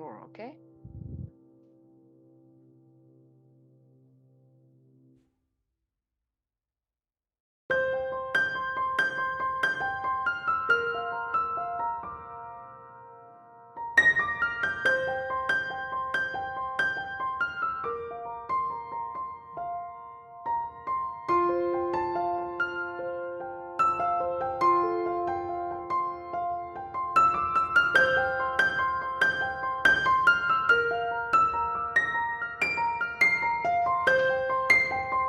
floor, okay?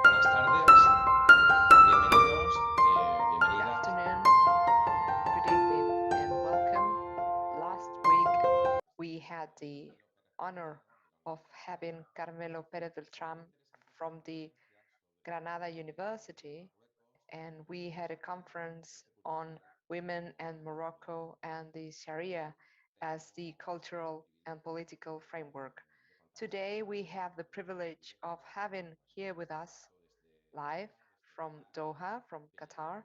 Buenas tardes, bienvenidos, Good bienvenidas. afternoon, good evening, and welcome. Last week, we had the honor of having Carmelo Pérez Beltran from the Granada University, and we had a conference on women and Morocco and the Sharia as the cultural and political framework. Today, we have the privilege of having here with us live from Doha, from Qatar,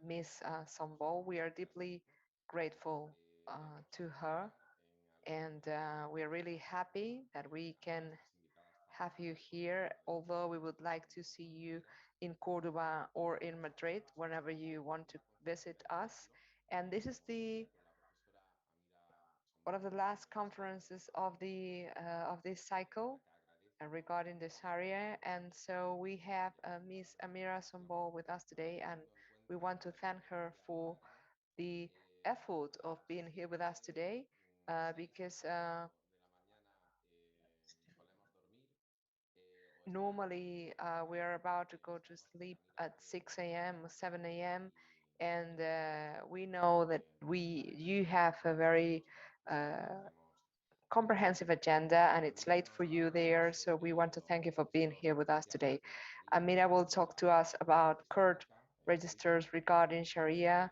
Miss Sonbol. We are deeply grateful to her, and we are really happy that we can have you here, although we would like to see you in Cordoba or in Madrid, whenever you want to visit us. And this is the one of the last conferences of this cycle regarding the Sharia. And so we have Miss Amira Sonbol with us today, and we want to thank her for the effort of being here with us today, because normally we are about to go to sleep at 6 a.m. or 7 a.m. And we know that you have a very comprehensive agenda and it's late for you there. So we want to thank you for being here with us today. Amira will talk to us about court registers regarding Sharia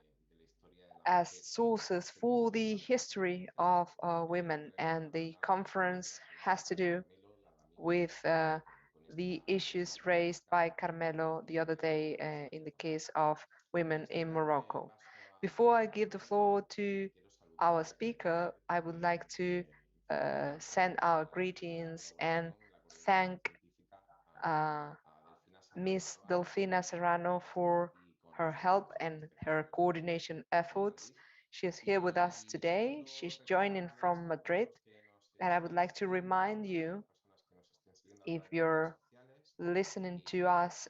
as sources for the history of women, and the conference has to do with the issues raised by Carmelo the other day in the case of women in Morocco. Before I give the floor to our speaker, I would like to send our greetings and thank uh, Ms. Delfina Serrano for her help and her coordination efforts. She is here with us today. She's joining from Madrid. And I would like to remind you, if you're listening to us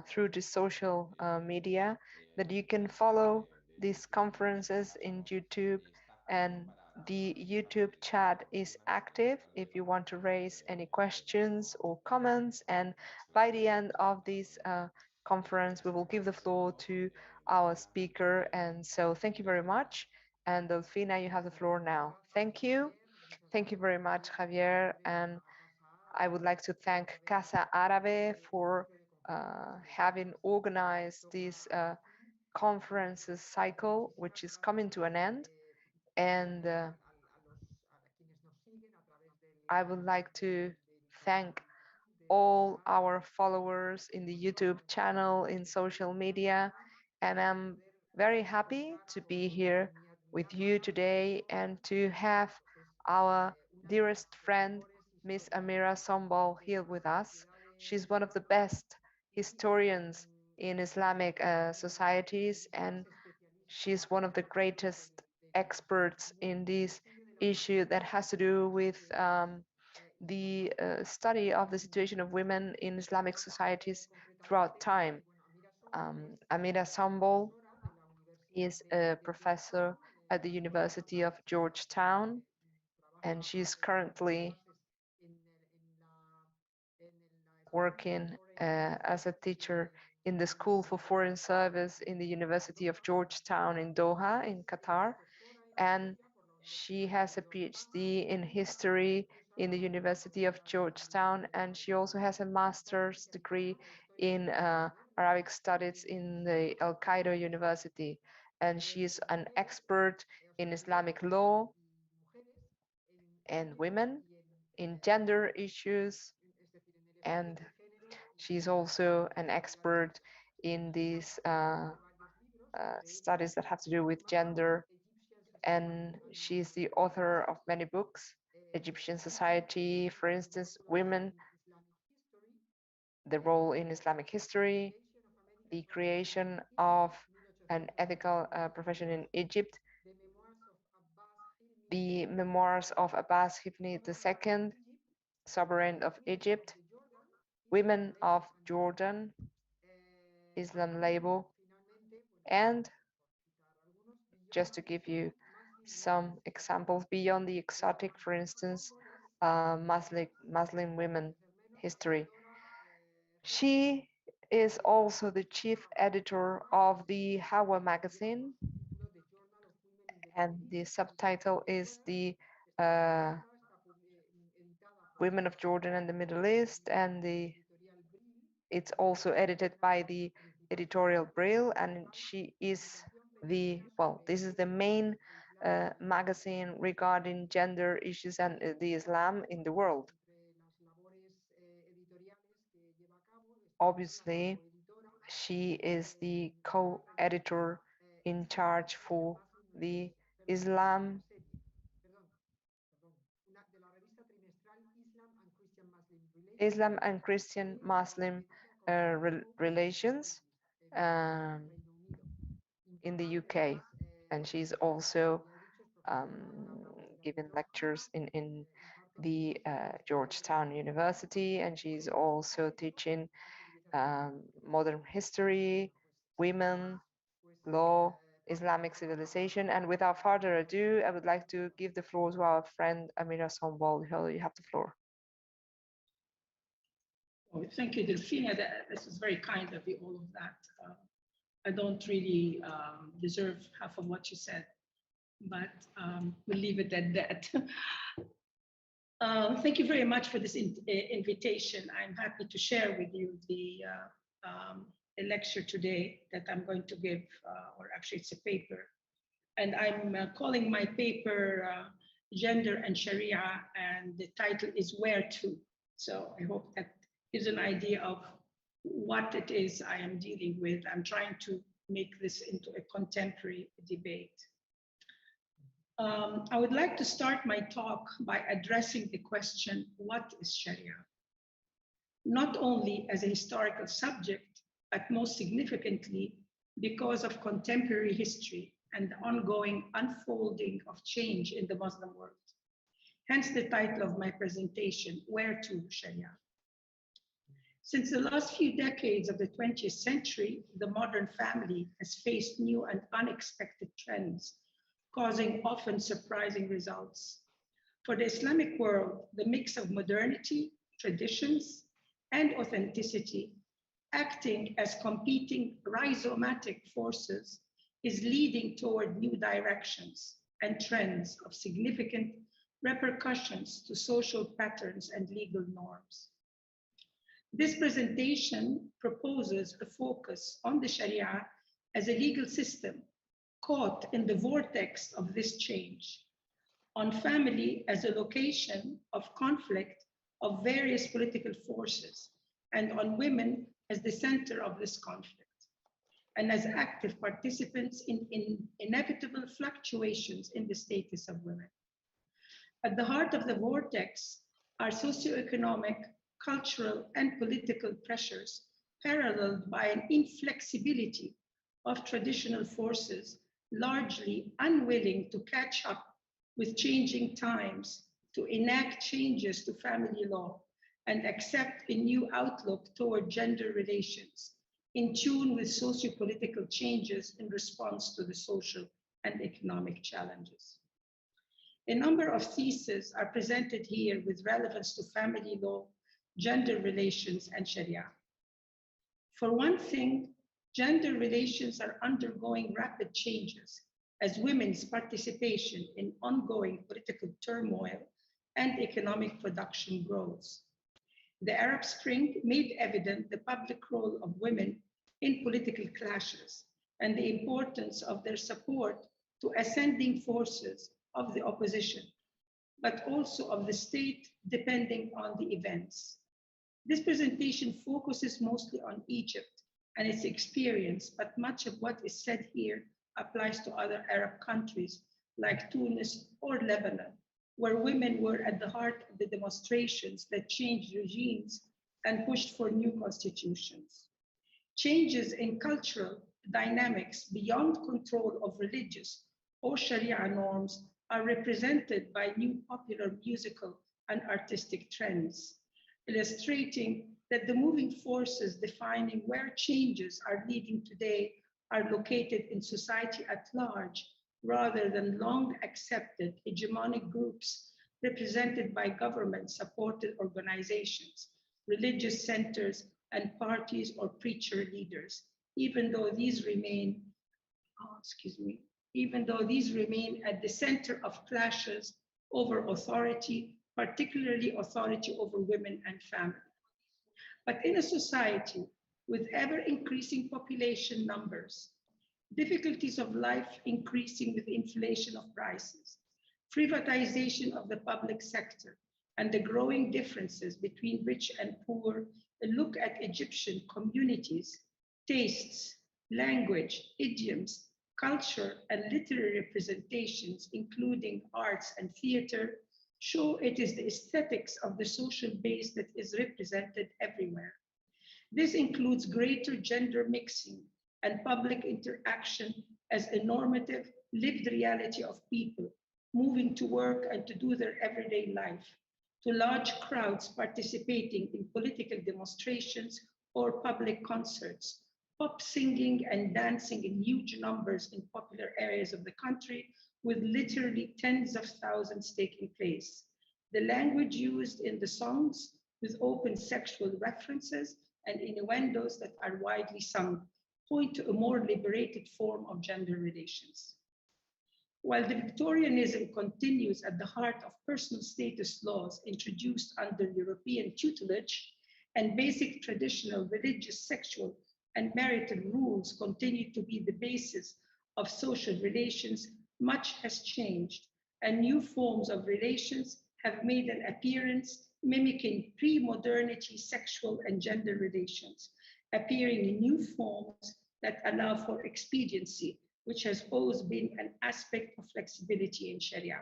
through the social media, that you can follow these conferences in YouTube, and the YouTube chat is active if you want to raise any questions or comments. And by the end of this conference, we will give the floor to our speaker. And so thank you very much. And Delfina, you have the floor now. Thank you. Thank you very much, Javier. And I would like to thank Casa Árabe for having organized this conferences cycle, which is coming to an end. And I would like to thank all our followers in the YouTube channel, in social media. And I'm very happy to be here with you today and to have our dearest friend, Miss Amira Sonbol, here with us. She's one of the best historians in Islamic societies, and she's one of the greatest experts in this issue that has to do with the study of the situation of women in Islamic societies throughout time. Amira Sonbol is a professor at the University of Georgetown, and she's currently working as a teacher in the School for Foreign Service in the University of Georgetown in Doha, in Qatar. And she has a PhD in history in the University of Georgetown, and she also has a master's degree in Arabic studies in the El Cairo University. And she is an expert in Islamic law and women, in gender issues, and she's also an expert in this studies that have to do with gender, and she's the author of many books. Egyptian society, for instance, women, the role in Islamic history, the creation of an ethical profession in Egypt, the memoirs of Abbas Ibn II, sovereign of Egypt, women of Jordan, Islam label, and just to give you some examples beyond the exotic, for instance, Muslim women history. She is also the chief editor of the Hawa magazine, and the subtitle is the uh, Women of Jordan and the Middle East, and it's also edited by the editorial Brill, and she is this is the main magazine regarding gender issues and the Islam in the world. Obviously, she is the co-editor in charge for the Islam Islam and Christian Muslim relations um, in the UK, and she's also um, given lectures in the Georgetown University, and she's also teaching modern history, women, law, Islamic civilization. And without further ado, I would like to give the floor to our friend Amira Sonbol. You have the floor. Oh, thank you, Delphina. This is very kind of you, all of that. I don't really deserve half of what you said, but we'll leave it at that. Thank you very much for this invitation. I'm happy to share with you a lecture today that I'm going to give, or actually it's a paper. And I'm calling my paper Gender and Sharia, and the title is Where To. So I hope that gives an idea of what it is I am dealing with. I'm trying to make this into a contemporary debate. I would like to start my talk by addressing the question, what is Sharia? Not only as a historical subject, but most significantly because of contemporary history and the ongoing unfolding of change in the Muslim world. Hence the title of my presentation, Where to Sharia? Since the last few decades of the 20th century, the modern family has faced new and unexpected trends, causing often surprising results. For the Islamic world, the mix of modernity, traditions, and authenticity, acting as competing rhizomatic forces, is leading toward new directions and trends of significant repercussions to social patterns and legal norms. This presentation proposes a focus on the Sharia as a legal system caught in the vortex of this change, on family as a location of conflict of various political forces, and on women as the center of this conflict, and as active participants in inevitable fluctuations in the status of women. At the heart of the vortex are socioeconomic, cultural, and political pressures, paralleled by an inflexibility of traditional forces, largely unwilling to catch up with changing times, to enact changes to family law, and accept a new outlook toward gender relations, in tune with socio-political changes in response to the social and economic challenges. A number of theses are presented here with relevance to family law, gender relations, and Sharia. For one thing, gender relations are undergoing rapid changes as women's participation in ongoing political turmoil and economic production grows. The Arab Spring made evident the public role of women in political clashes and the importance of their support to ascending forces of the opposition, but also of the state depending on the events. This presentation focuses mostly on Egypt and its experience, but much of what is said here applies to other Arab countries like Tunis or Lebanon, where women were at the heart of the demonstrations that changed regimes and pushed for new constitutions. Changes in cultural dynamics beyond control of religious or Sharia norms are represented by new popular musical and artistic trends, illustrating that the moving forces defining where changes are leading today are located in society at large rather than long accepted hegemonic groups represented by government supported organizations, religious centers, and parties or preacher leaders, even though these remain, even though these remain at the center of clashes over authority, particularly authority over women and family. But in a society with ever increasing population numbers, difficulties of life increasing with inflation of prices, privatization of the public sector, and the growing differences between rich and poor, a look at Egyptian communities, tastes, language, idioms, culture, and literary representations, including arts and theater, show it is the aesthetics of the social base that is represented everywhere. This includes greater gender mixing and public interaction as a normative, lived reality of people moving to work and to do their everyday life, to large crowds participating in political demonstrations or public concerts, pop singing and dancing in huge numbers in popular areas of the country, with literally tens of thousands taking place. The language used in the songs with open sexual references and innuendos that are widely sung point to a more liberated form of gender relations. While the Victorianism continues at the heart of personal status laws introduced under European tutelage, and basic traditional religious, sexual, and marital rules continue to be the basis of social relations, much has changed, and new forms of relations have made an appearance mimicking pre-modernity sexual and gender relations, appearing in new forms that allow for expediency, which has always been an aspect of flexibility in Sharia.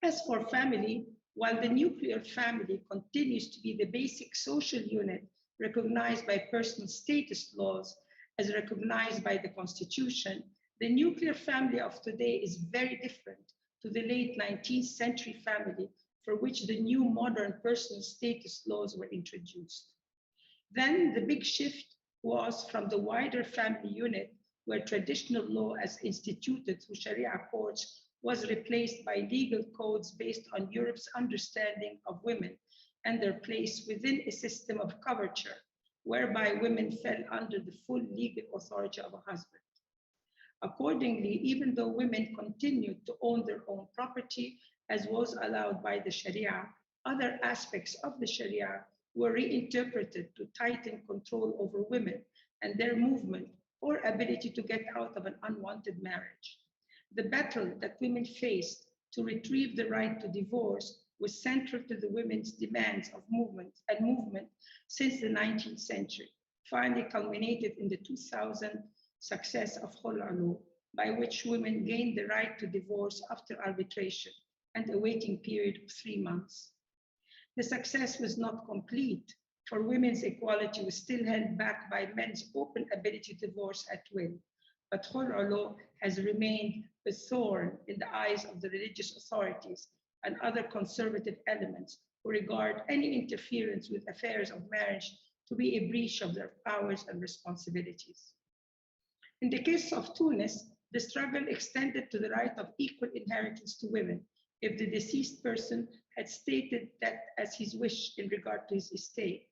As for family, while the nuclear family continues to be the basic social unit recognized by personal status laws as recognized by the Constitution, the nuclear family of today is very different to the late 19th century family for which the new modern personal status laws were introduced. Then the big shift was from the wider family unit, where traditional law as instituted through Sharia courts was replaced by legal codes based on Europe's understanding of women and their place within a system of coverture, whereby women fell under the full legal authority of a husband. Accordingly, even though women continued to own their own property, as was allowed by the Sharia, other aspects of the Sharia were reinterpreted to tighten control over women and their movement or ability to get out of an unwanted marriage. The battle that women faced to retrieve the right to divorce was central to the women's demands of movement since the 19th century, finally culminated in the 2000 success of Khul'a law, by which women gained the right to divorce after arbitration and a waiting period of 3 months. The success was not complete, for women's equality was still held back by men's open ability to divorce at will. But Khul'a law has remained a thorn in the eyes of the religious authorities and other conservative elements who regard any interference with affairs of marriage to be a breach of their powers and responsibilities. In the case of Tunis, the struggle extended to the right of equal inheritance to women if the deceased person had stated that as his wish in regard to his estate.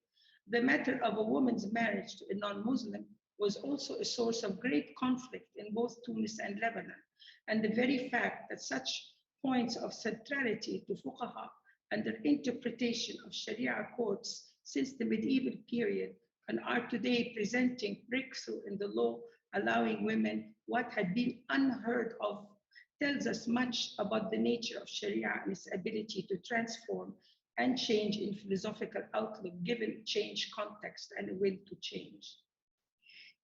The matter of a woman's marriage to a non-Muslim was also a source of great conflict in both Tunis and Lebanon, and the very fact that such points of centrality to fuqaha and their interpretation of Sharia courts since the medieval period and are today presenting breakthrough in the law allowing women what had been unheard of tells us much about the nature of Sharia and its ability to transform and change in philosophical outlook given change context and a will to change.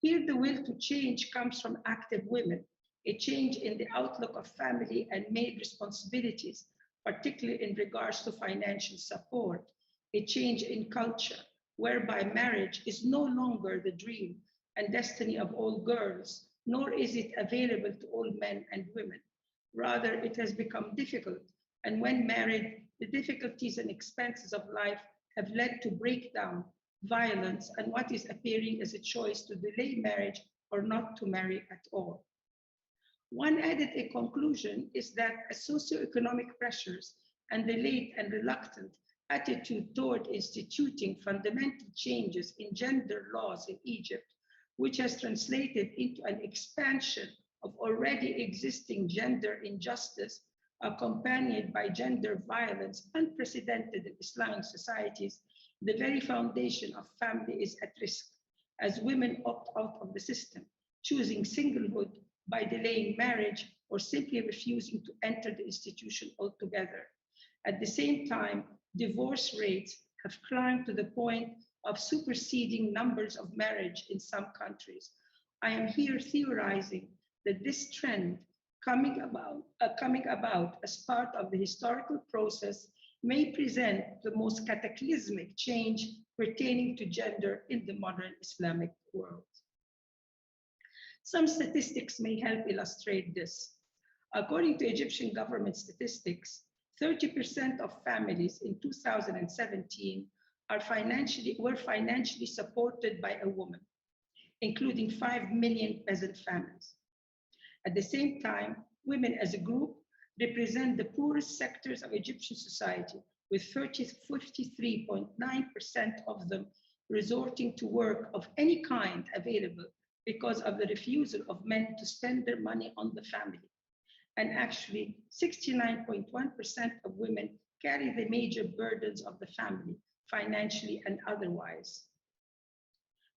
Here, the will to change comes from active women, a change in the outlook of family and maid responsibilities, particularly in regards to financial support, a change in culture, whereby marriage is no longer the dream and destiny of all girls, nor is it available to all men and women. Rather, it has become difficult, and when married, the difficulties and expenses of life have led to breakdown, violence, and what is appearing as a choice to delay marriage or not to marry at all. One added a conclusion is that socioeconomic pressures and the late and reluctant attitude toward instituting fundamental changes in gender laws in Egypt, which has translated into an expansion of already existing gender injustice, accompanied by gender violence unprecedented in Islamic societies, the very foundation of family is at risk as women opt out of the system, choosing singlehood by delaying marriage or simply refusing to enter the institution altogether. At the same time, divorce rates have climbed to the point of superseding numbers of marriage in some countries. I am here theorizing that this trend coming about as part of the historical process may present the most cataclysmic change pertaining to gender in the modern Islamic world. Some statistics may help illustrate this. According to Egyptian government statistics, 30% of families in 2017 were financially supported by a woman, including 5 million peasant families. At the same time, women as a group represent the poorest sectors of Egyptian society, with 53.9% of them resorting to work of any kind available because of the refusal of men to spend their money on the family. And actually, 69.1% of women carry the major burdens of the family, financially and otherwise.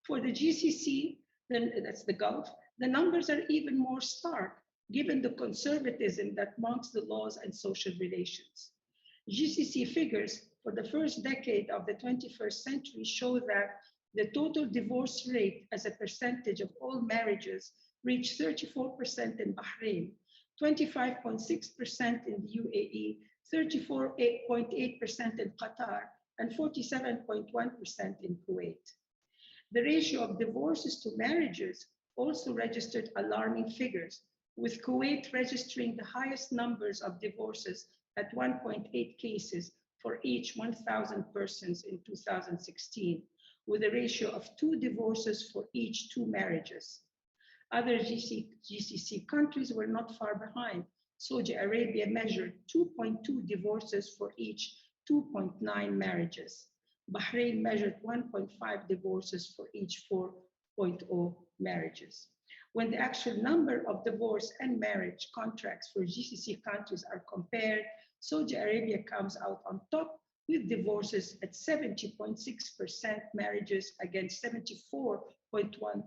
For the GCC, that's the Gulf, the numbers are even more stark, given the conservatism that marks the laws and social relations. GCC figures for the first decade of the 21st century show that the total divorce rate as a percentage of all marriages reached 34% in Bahrain, 25.6% in the UAE, 34.8% in Qatar, and 47.1% in Kuwait. The ratio of divorces to marriages also registered alarming figures, with Kuwait registering the highest numbers of divorces at 1.8 cases for each 1,000 persons in 2016, with a ratio of 2 divorces for each 2 marriages. Other GCC countries were not far behind. Saudi Arabia measured 2.2 divorces for each 2.9 marriages. Bahrain measured 1.5 divorces for each 4.0 marriages. When the actual number of divorce and marriage contracts for GCC countries are compared, Saudi Arabia comes out on top with divorces at 70.6% marriages against 74.1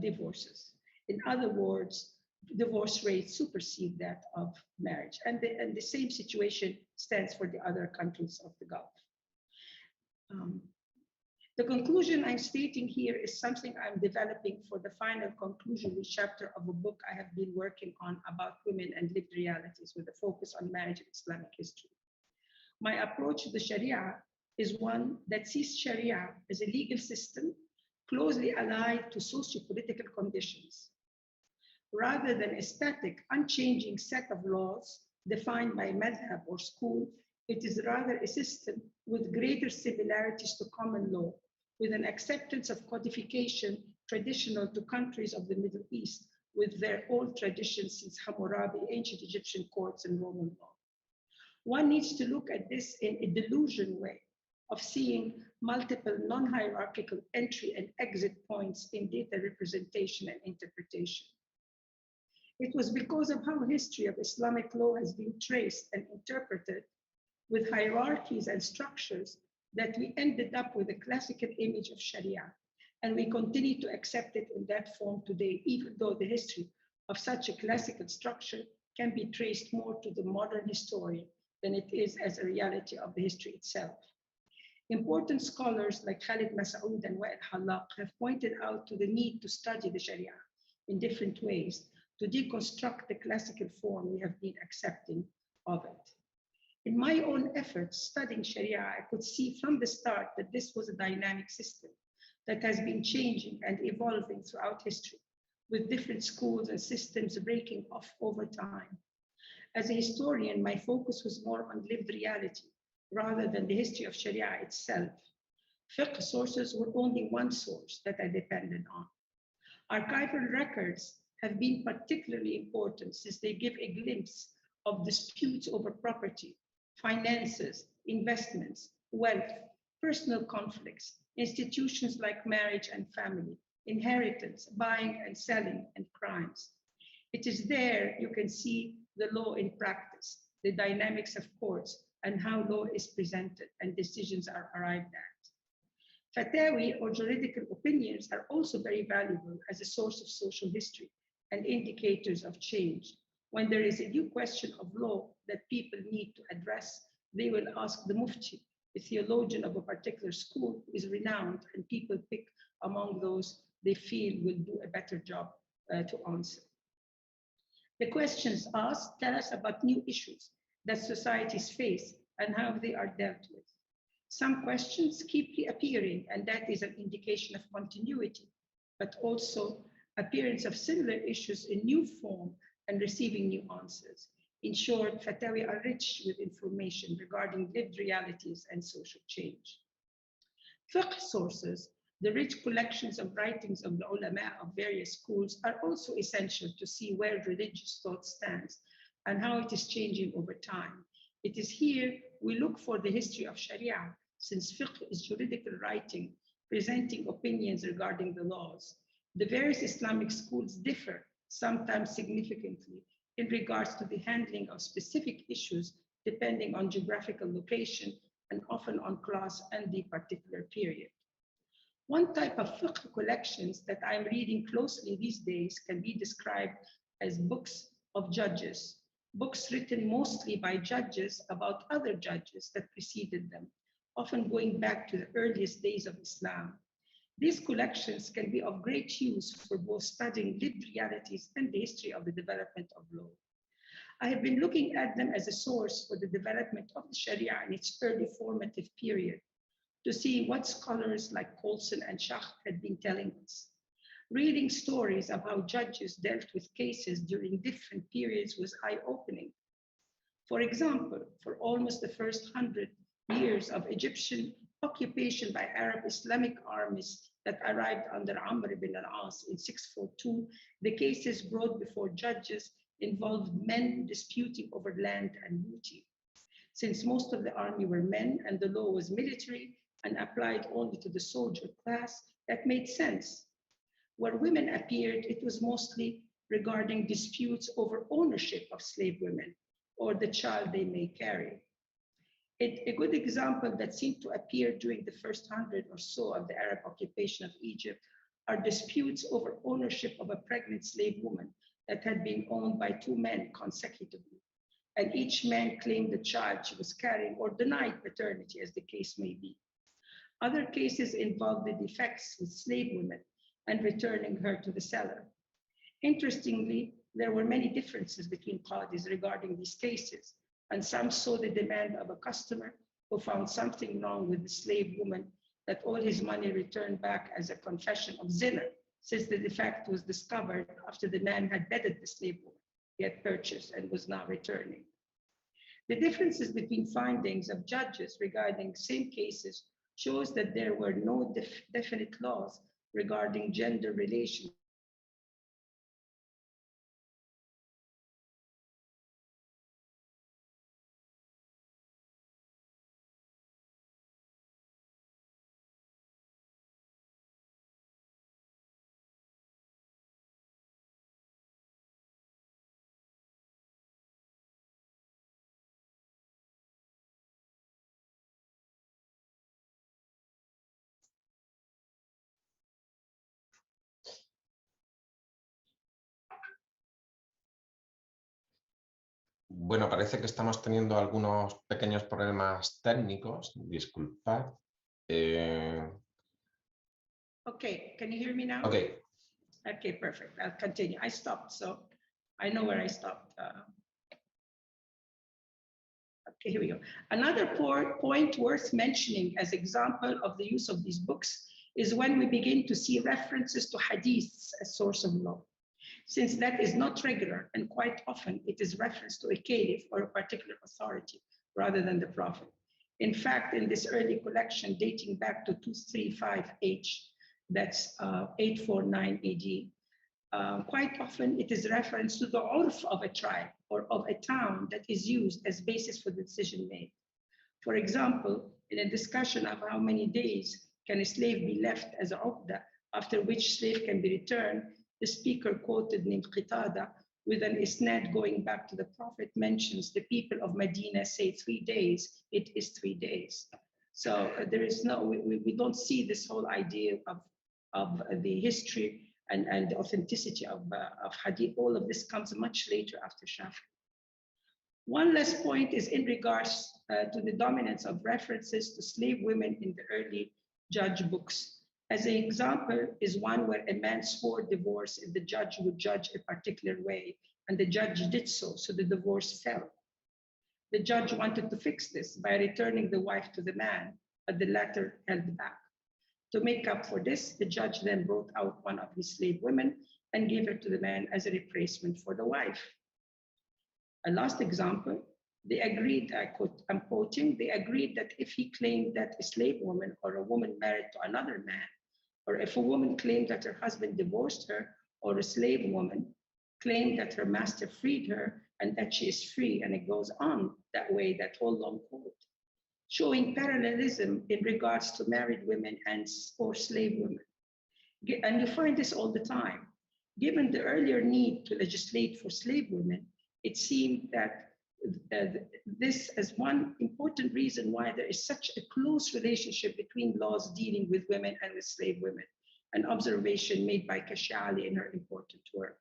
divorces. In other words, divorce rates supersede that of marriage. And the same situation stands for the other countries of the Gulf. The conclusion I'm stating here is something I'm developing for the final conclusionary chapter of a book I have been working on about women and lived realities with a focus on marriage and Islamic history. My approach to the Shari'a is one that sees Shari'a as a legal system closely allied to socio-political conditions. Rather than a static, unchanging set of laws defined by madhab or school, it is rather a system with greater similarities to common law, with an acceptance of codification traditional to countries of the Middle East, with their old traditions since Hammurabi, ancient Egyptian courts, and Roman law. One needs to look at this in a delusion way of seeing multiple non-hierarchical entry and exit points in data representation and interpretation. It was because of how history of Islamic law has been traced and interpreted with hierarchies and structures that we ended up with a classical image of Sharia. And we continue to accept it in that form today, even though the history of such a classical structure can be traced more to the modern historian than it is as a reality of the history itself. Important scholars like Khalid Masoud and Wa'il Hallaq have pointed out to the need to study the Sharia in different ways to deconstruct the classical form we have been accepting of it. In my own efforts studying Sharia, I could see from the start that this was a dynamic system that has been changing and evolving throughout history, with different schools and systems breaking off over time. As a historian, my focus was more on lived reality rather than the history of Sharia itself. Fiqh sources were only one source that I depended on. Archival records have been particularly important since they give a glimpse of disputes over property, finances, investments, wealth, personal conflicts, institutions like marriage and family, inheritance, buying and selling, and crimes. It is there you can see the law in practice, the dynamics of courts, and how law is presented and decisions are arrived at. Fatawi or juridical opinions are also very valuable as a source of social history and indicators of change. When there is a new question of law that people need to address, they will ask the mufti, a theologian of a particular school who is renowned, and people pick among those they feel will do a better job to answer. The questions asked tell us about new issues that societies face and how they are dealt with. Some questions keep reappearing, and that is an indication of continuity, but also appearance of similar issues in new form and receiving new answers. In short, Fatawi are rich with information regarding lived realities and social change. Fiqh sources, the rich collections of writings of the ulama of various schools, are also essential to see where religious thought stands and how it is changing over time. It is here we look for the history of Sharia, since fiqh is juridical writing, presenting opinions regarding the laws. The various Islamic schools differ, sometimes significantly, in regards to the handling of specific issues depending on geographical location and often on class and the particular period. One type of fiqh collections that I'm reading closely these days can be described as books of judges, books written mostly by judges about other judges that preceded them, often going back to the earliest days of Islam. These collections can be of great use for both studying lived realities and the history of the development of law. I have been looking at them as a source for the development of the Sharia in its early formative period, to see what scholars like Colson and Schacht had been telling us. Reading stories of how judges dealt with cases during different periods was eye-opening. For example, for almost the first 100 years of Egyptian occupation by Arab Islamic armies that arrived under Amr ibn al-As in 642, the cases brought before judges involved men disputing over land and booty. Since most of the army were men and the law was military and applied only to the soldier class, that made sense. Where women appeared, it was mostly regarding disputes over ownership of slave women or the child they may carry. A good example that seemed to appear during the first 100 or so of the Arab occupation of Egypt are disputes over ownership of a pregnant slave woman that had been owned by two men consecutively, and each man claimed the child she was carrying or denied paternity, as the case may be. Other cases involved the defects with slave women and returning her to the seller. Interestingly, there were many differences between qadis regarding these cases, and some saw the demand of a customer who found something wrong with the slave woman, that all his money returned back as a confession of zina, since the defect was discovered after the man had bedded the slave woman he had purchased and was now returning. The differences between findings of judges regarding same cases shows that there were no definite laws regarding gender relations Bueno, parece que estamos teniendo algunos pequeños problemas técnicos. Disculpad. Uh, Okay, can you hear me now? okay. Okay, perfect. I'll continue. I stopped, so I know where I stopped. Okay, here we go. Another point worth mentioning as example of the use of these books is when we begin to see references to hadiths as source of law, since that is not regular and quite often it is reference to a caliph or a particular authority rather than the prophet. In fact, in this early collection dating back to 235H, that's 849 AD, quite often it is reference to the urf of a tribe or of a town that is used as basis for the decision made. For example, in a discussion of how many days can a slave be left as a uqda, after which slave can be returned, the speaker quoted named Qatada with an isnad going back to the Prophet mentions the people of Medina say 3 days, it is 3 days. So there is no, we don't see this whole idea of the history and the authenticity of hadith. All of this comes much later after Shafi. One last point is in regards to the dominance of references to slave women in the early judge books. As an example is one where a man swore divorce if the judge would judge a particular way, and the judge did so, so the divorce fell. The judge wanted to fix this by returning the wife to the man, but the latter held back. To make up for this, the judge then brought out one of his slave women and gave her to the man as a replacement for the wife. A last example, they agreed, I'm quoting, they agreed that if he claimed that a slave woman or a woman married to another man, or if a woman claimed that her husband divorced her, or a slave woman claimed that her master freed her and that she is free, and it goes on that way, that whole long quote, showing parallelism in regards to married women and or slave women. And you find this all the time. Given the earlier need to legislate for slave women, it seemed that this as one important reason why there is such a close relationship between laws dealing with women and with slave women, an observation made by Kashali in her important work.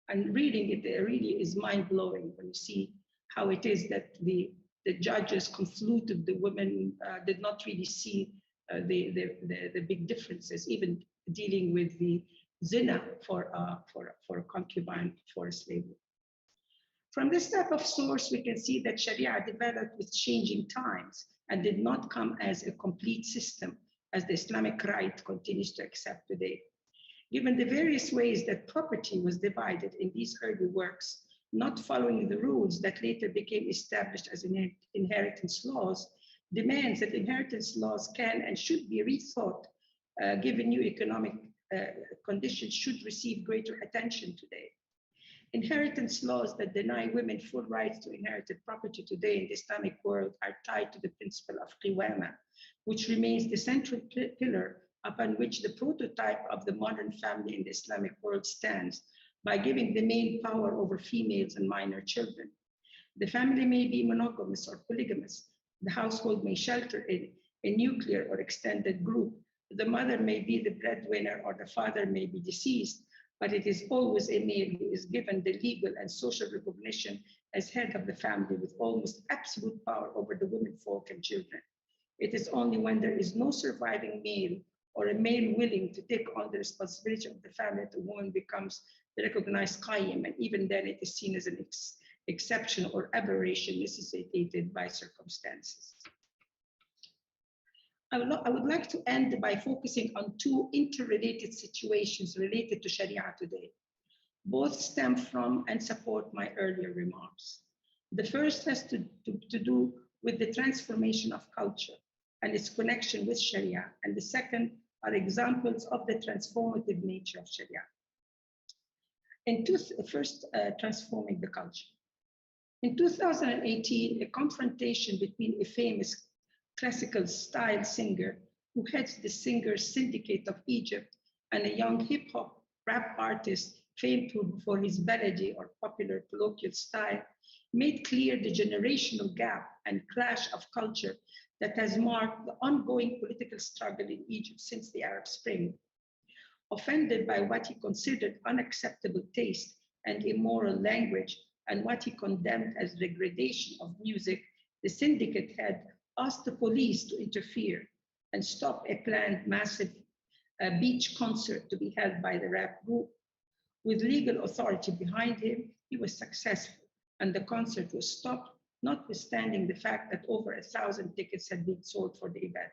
And reading it, it really is mind-blowing when you see how it is that the judges concluded the women did not really see the big differences, even dealing with the zina for a concubine, for a slave. From this type of source, we can see that Sharia developed with changing times and did not come as a complete system as the Islamic right continues to accept today. Given the various ways that property was divided in these early works, not following the rules that later became established as inheritance laws, demands that inheritance laws can and should be rethought, given new economic conditions should receive greater attention today. Inheritance laws that deny women full rights to inherited property today in the Islamic world are tied to the principle of qiwama, which remains the central pillar upon which the prototype of the modern family in the Islamic world stands, by giving the male power over females and minor children. The family may be monogamous or polygamous. The household may shelter a nuclear or extended group. The mother may be the breadwinner or the father may be deceased, but it is always a male who is given the legal and social recognition as head of the family with almost absolute power over the women folk and children. It is only when there is no surviving male or a male willing to take on the responsibility of the family that a woman becomes the recognized qayyim, and even then it is seen as an exception or aberration necessitated by circumstances. I would like to end by focusing on two interrelated situations related to Sharia today. Both stem from and support my earlier remarks. The first has to do with the transformation of culture and its connection with Sharia, and the second are examples of the transformative nature of Sharia. First, transforming the culture. In 2018, a confrontation between a famous classical style singer who heads the Singers Syndicate of Egypt and a young hip hop rap artist famed for his ballady or popular colloquial style made clear the generational gap and clash of culture that has marked the ongoing political struggle in Egypt since the Arab Spring. Offended by what he considered unacceptable taste and immoral language and what he condemned as degradation of music, the syndicate head asked the police to interfere and stop a planned massive beach concert to be held by the rap group. With legal authority behind him, he was successful, and the concert was stopped, notwithstanding the fact that over 1,000 tickets had been sold for the event.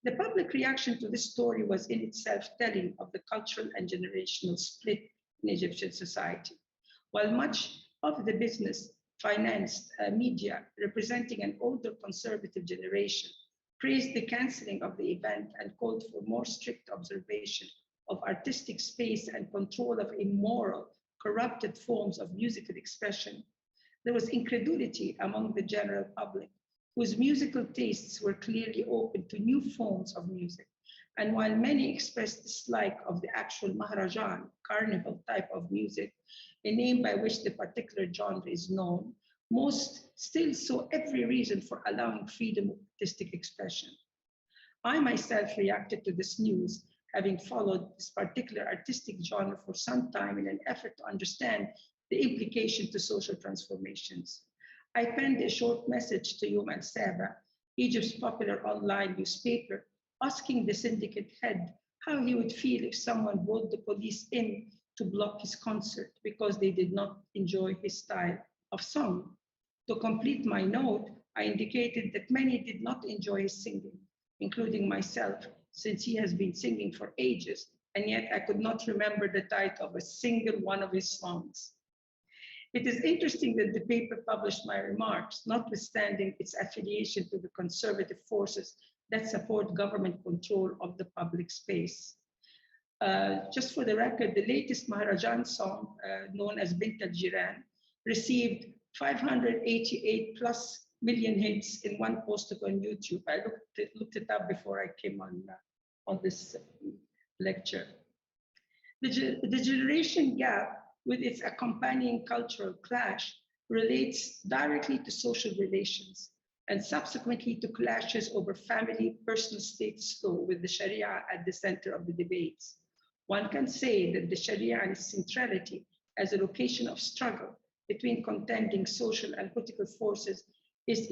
The public reaction to this story was in itself telling of the cultural and generational split in Egyptian society. While much of the business financed media representing an older conservative generation praised the canceling of the event and called for more strict observation of artistic space and control of immoral, corrupted forms of musical expression, there was incredulity among the general public, whose musical tastes were clearly open to new forms of music. And while many expressed dislike of the actual mahrajan, carnival type of music, a name by which the particular genre is known, most still saw every reason for allowing freedom of artistic expression. I myself reacted to this news, having followed this particular artistic genre for some time in an effort to understand the implication to social transformations. I penned a short message to Yom al-Saba, Egypt's popular online newspaper, asking the syndicate head how he would feel if someone brought the police in to block his concert because they did not enjoy his style of song. To complete my note, I indicated that many did not enjoy his singing, including myself, since he has been singing for ages, and yet I could not remember the title of a single one of his songs. It is interesting that the paper published my remarks, notwithstanding its affiliation to the conservative forces that support government control of the public space. Just for the record, the latest Maharajan song, known as Bint al-Jiran, received 588 plus million hits in one post on YouTube. I looked it up before I came on this lecture. The generation gap with its accompanying cultural clash relates directly to social relations and subsequently to clashes over family personal status law with the Shari'a at the center of the debates. One can say that the Shari'a and its centrality as a location of struggle between contending social and political forces is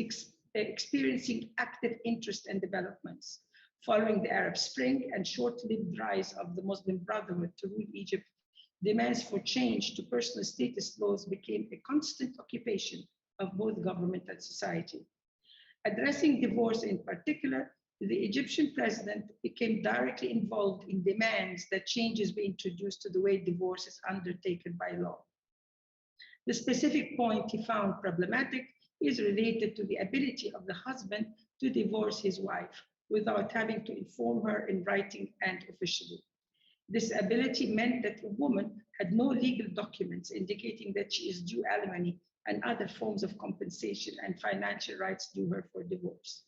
experiencing active interest and developments. Following the Arab Spring and short-lived rise of the Muslim Brotherhood to rule Egypt, demands for change to personal status laws became a constant occupation of both government and society. Addressing divorce in particular, the Egyptian president became directly involved in demands that changes be introduced to the way divorce is undertaken by law. The specific point he found problematic is related to the ability of the husband to divorce his wife without having to inform her in writing and officially. This ability meant that a woman had no legal documents indicating that she is due alimony and other forms of compensation and financial rights due her for divorce.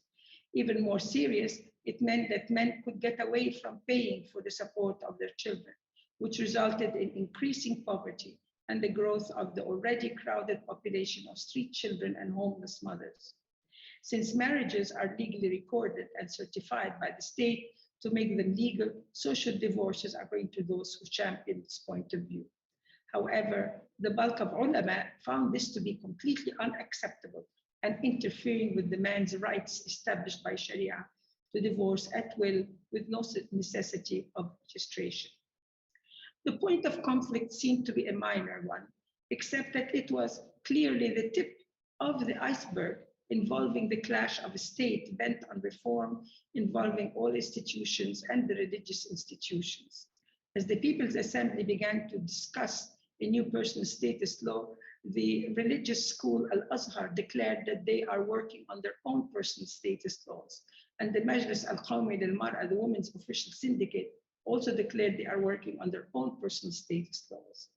Even more serious, it meant that men could get away from paying for the support of their children, which resulted in increasing poverty and the growth of the already crowded population of street children and homeless mothers. Since marriages are legally recorded and certified by the state to make them legal, social divorces are going to those who champion this point of view. However, the bulk of ulama found this to be completely unacceptable and interfering with the man's rights established by Sharia to divorce at will with no necessity of registration. The point of conflict seemed to be a minor one, except that it was clearly the tip of the iceberg involving the clash of a state bent on reform involving all institutions and the religious institutions. As the People's Assembly began to discuss a new personal status law, the religious school Al-Azhar declared that they are working on their own personal status laws. And the Majlis Al-Qawmi Lil-Mar'a, the women's official syndicate, also declared they are working on their own personal status laws.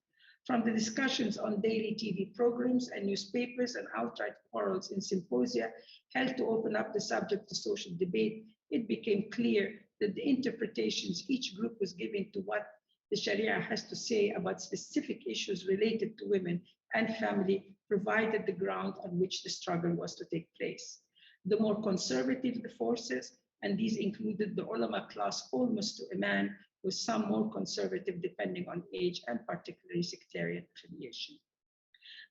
From the discussions on daily TV programs and newspapers and outright quarrels in symposia held to open up the subject to social debate, it became clear that the interpretations each group was giving to what the Sharia has to say about specific issues related to women and family provided the ground on which the struggle was to take place. The more conservative the forces, and these included the ulama class almost to a man, with some more conservative depending on age and particularly sectarian affiliation.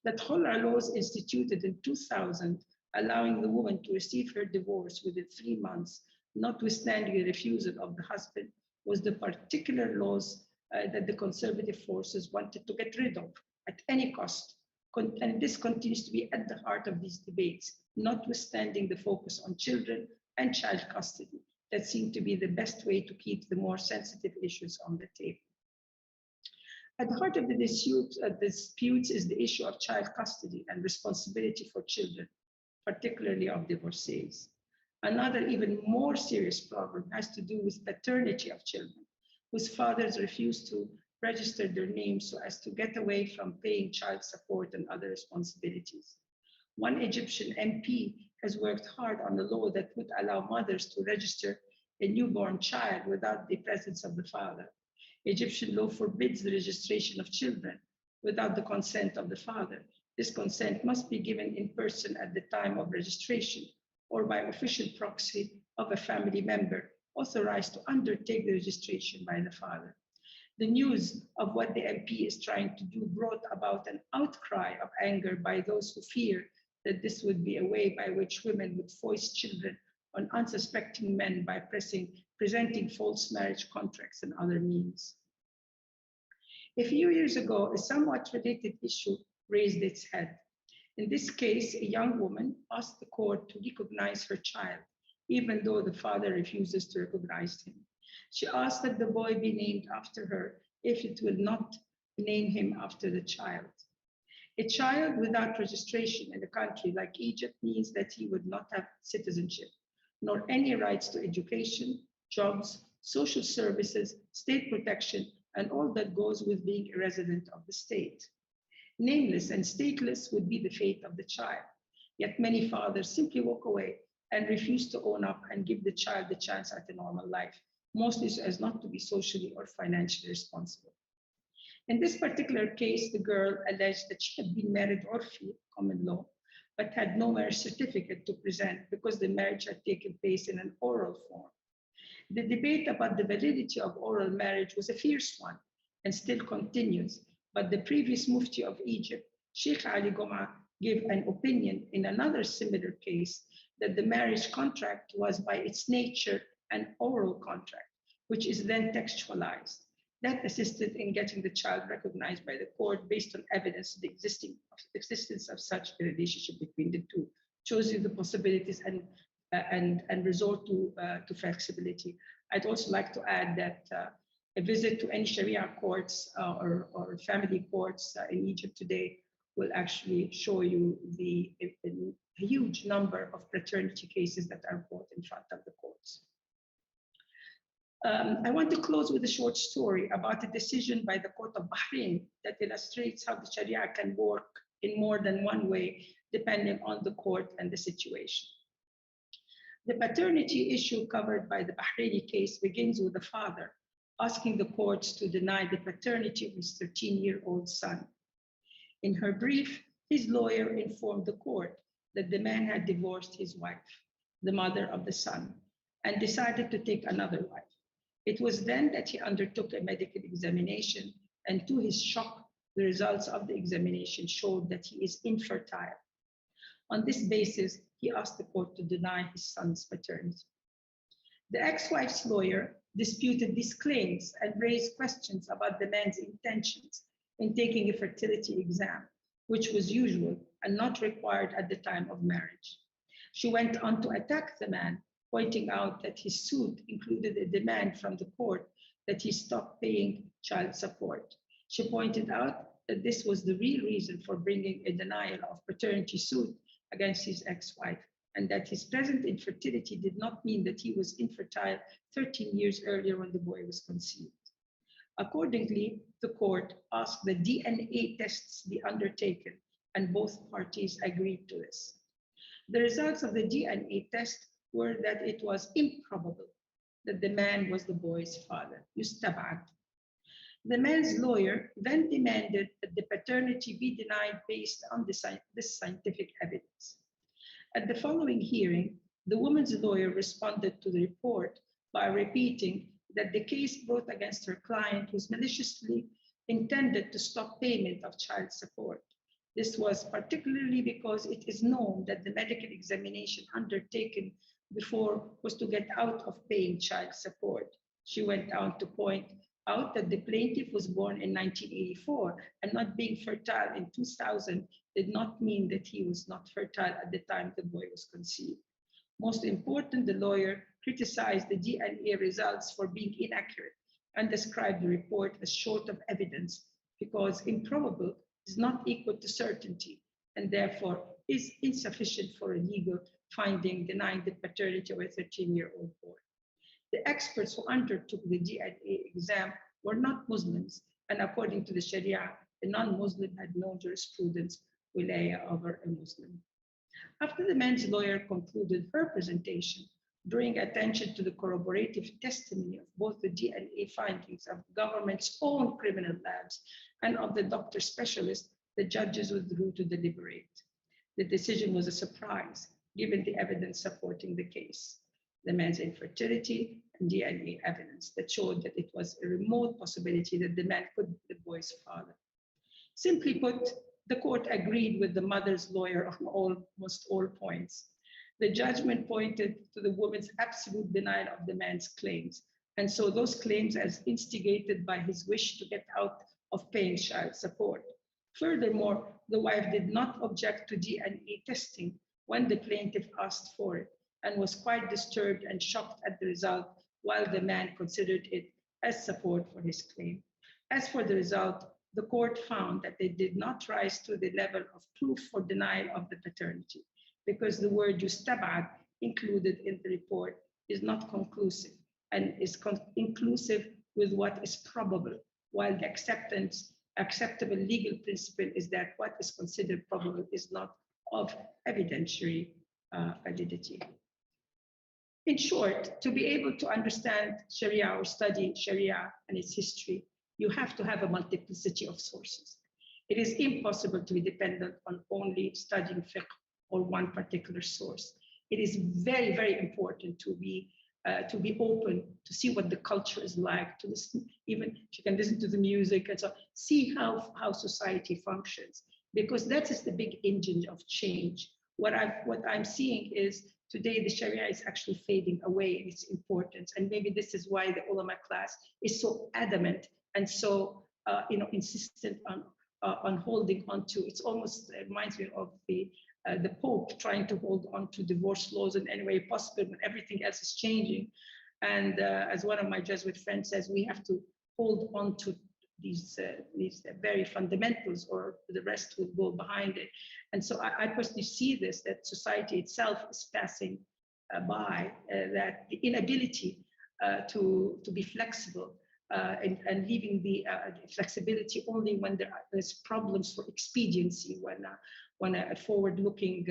The Khul'a laws instituted in 2000, allowing the woman to receive her divorce within 3 months, notwithstanding the refusal of the husband, was the particular laws that the conservative forces wanted to get rid of at any cost. And this continues to be at the heart of these debates, notwithstanding the focus on children and child custody that seem to be the best way to keep the more sensitive issues on the table. At the heart of the disputes is the issue of child custody and responsibility for children, particularly of divorcees. Another even more serious problem has to do with paternity of children, whose fathers refuse to register their names so as to get away from paying child support and other responsibilities. One Egyptian MP has worked hard on a law that would allow mothers to register a newborn child without the presence of the father. Egyptian law forbids the registration of children without the consent of the father. This consent must be given in person at the time of registration or by official proxy of a family member authorized to undertake the registration by the father. The news of what the MP is trying to do brought about an outcry of anger by those who fear that this would be a way by which women would foist children on unsuspecting men by presenting false marriage contracts and other means. A few years ago, a somewhat related issue raised its head. In this case, a young woman asked the court to recognize her child, even though the father refuses to recognize him. She asked that the boy be named after her if it will not name him after the child. A child without registration in a country like Egypt means that he would not have citizenship, nor any rights to education, jobs, social services, state protection, and all that goes with being a resident of the state. Nameless and stateless would be the fate of the child. Yet many fathers simply walk away and refuse to own up and give the child the chance at a normal life, mostly so as not to be socially or financially responsible. In this particular case, the girl alleged that she had been married orphy, common law, but had no marriage certificate to present because the marriage had taken place in an oral form. The debate about the validity of oral marriage was a fierce one and still continues, but the previous Mufti of Egypt, Sheikh Ali Goma, gave an opinion in another similar case that the marriage contract was by its nature an oral contract, which is then textualized. That assisted in getting the child recognized by the court based on evidence of the existence of such a relationship between the two, shows you the possibilities and resort to flexibility. I'd also like to add that a visit to any Sharia courts or family courts in Egypt today will actually show you a huge number of paternity cases that are brought in front of the courts. I want to close with a short story about a decision by the Court of Bahrain that illustrates how the Sharia can work in more than one way, depending on the court and the situation. The paternity issue covered by the Bahraini case begins with the father asking the courts to deny the paternity of his 13-year-old son. In her brief, his lawyer informed the court that the man had divorced his wife, the mother of the son, and decided to take another wife. It was then that he undertook a medical examination, and to his shock, the results of the examination showed that he is infertile. On this basis, he asked the court to deny his son's paternity. The ex-wife's lawyer disputed these claims and raised questions about the man's intentions in taking a fertility exam, which was usual and not required at the time of marriage. She went on to attack the man, pointing out that his suit included a demand from the court that he stop paying child support. She pointed out that this was the real reason for bringing a denial of paternity suit against his ex-wife, and that his present infertility did not mean that he was infertile 13 years earlier when the boy was conceived. Accordingly, the court asked that DNA tests be undertaken, and both parties agreed to this. The results of the DNA test were that it was improbable that the man was the boy's father, yustab'ad. The man's lawyer then demanded that the paternity be denied based on this scientific evidence. At the following hearing, the woman's lawyer responded to the report by repeating that the case brought against her client was maliciously intended to stop payment of child support. This was particularly because it is known that the medical examination undertaken before was to get out of paying child support. She went on to point out that the plaintiff was born in 1984 and not being fertile in 2000 did not mean that he was not fertile at the time the boy was conceived. Most important, the lawyer criticized the DNA results for being inaccurate and described the report as short of evidence because improbable is not equal to certainty and therefore is insufficient for a legal finding denying the paternity of a 13-year-old boy. The experts who undertook the DNA exam were not Muslims, and according to the Sharia, a non-Muslim had no jurisprudence wilaya over a Muslim. After the man's lawyer concluded her presentation, drawing attention to the corroborative testimony of both the DNA findings of the government's own criminal labs and of the doctor specialist, the judges withdrew to deliberate. The decision was a surprise, given the evidence supporting the case, the man's infertility and DNA evidence that showed that it was a remote possibility that the man could be the boy's father. Simply put, the court agreed with the mother's lawyer on almost all points. The judgment pointed to the woman's absolute denial of the man's claims, and so those claims as instigated by his wish to get out of paying child support. Furthermore, the wife did not object to DNA testing when the plaintiff asked for it and was quite disturbed and shocked at the result, while the man considered it as support for his claim. As for the result, the court found that they did not rise to the level of proof for denial of the paternity because the word yustabad included in the report is not conclusive and is inclusive with what is probable, while the acceptable legal principle is that what is considered probable is not of evidentiary validity. In short, to be able to understand Sharia or study Sharia and its history, you have to have a multiplicity of sources. It is impossible to be dependent on only studying fiqh or one particular source. It is very, very important to be open, to see what the culture is like, to listen, even if you can listen to the music and so see how society functions, because that is the big engine of change. What I'm seeing is today the Sharia is actually fading away in its importance, and maybe this is why the ulama class is so adamant and so insistent on holding on to. It's almost reminds me of the Pope trying to hold on to divorce laws in any way possible when everything else is changing. And as one of my Jesuit friends says, we have to hold on to these very fundamentals, or the rest will go behind it. And so I personally see this, that society itself is passing by, that the inability to be flexible and leaving the flexibility only when there's problems for expediency, when a forward-looking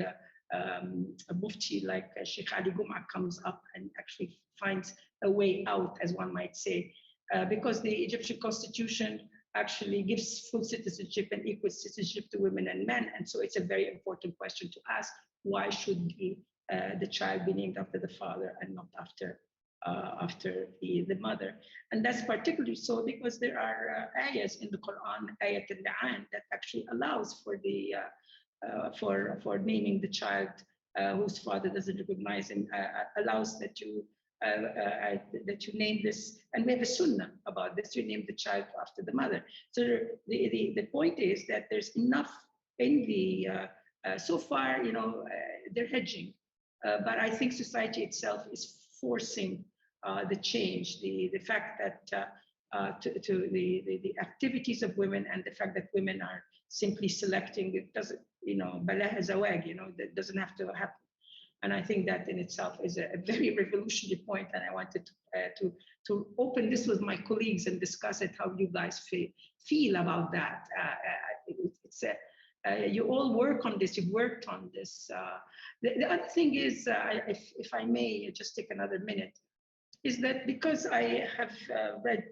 mufti like Sheikh Ali Gum'a comes up and actually finds a way out, as one might say, because the Egyptian constitution actually gives full citizenship and equal citizenship to women and men. And so it's a very important question to ask, why should the child be named after the father and not after the mother? And that's particularly so because there are ayahs in the Quran, ayat al-La'an, that actually allows for the for naming the child whose father doesn't recognize him, allows that you name this, and we have a sunnah about this, you name the child after the mother. So the point is that there's enough in the, so far, they're hedging, but I think society itself is forcing the change, the fact that to the activities of women and the fact that women are simply selecting, it doesn't, balaha zawag, that doesn't have to happen. And I think that in itself is a very revolutionary point, and I wanted to open this with my colleagues and discuss it, how you guys feel about that. You all work on this, you've worked on this. The other thing is, if I may just take another minute, is that because I have read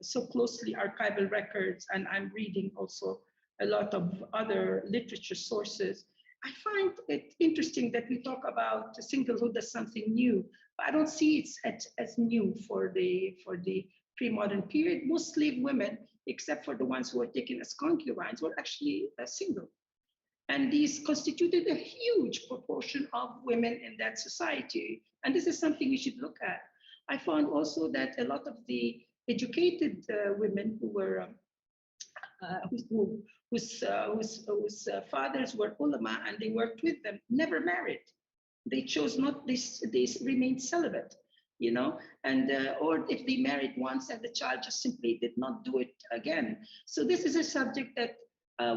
so closely archival records, and I'm reading also a lot of other literature sources, I find it interesting that we talk about singlehood as something new, but I don't see it as new for the pre-modern period. Most slave women, except for the ones who were taken as concubines, were actually single. And these constituted a huge proportion of women in that society. And this is something we should look at. I found also that a lot of the educated women who were whose fathers were ulama and they worked with them never married. They chose not this. They remained celibate, you know, and or if they married once and the child just simply did not do it again. So this is a subject that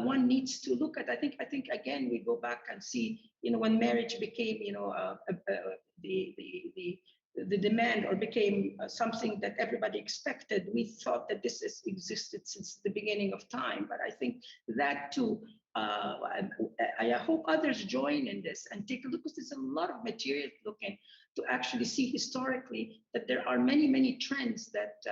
one needs to look at. I think again we go back and see, you know, when marriage became, you know, the demand or became something that everybody expected. We thought that this has existed since the beginning of time, but I think that too. I hope others join in this and take a look, because there's a lot of material to look in to actually see historically that there are many trends that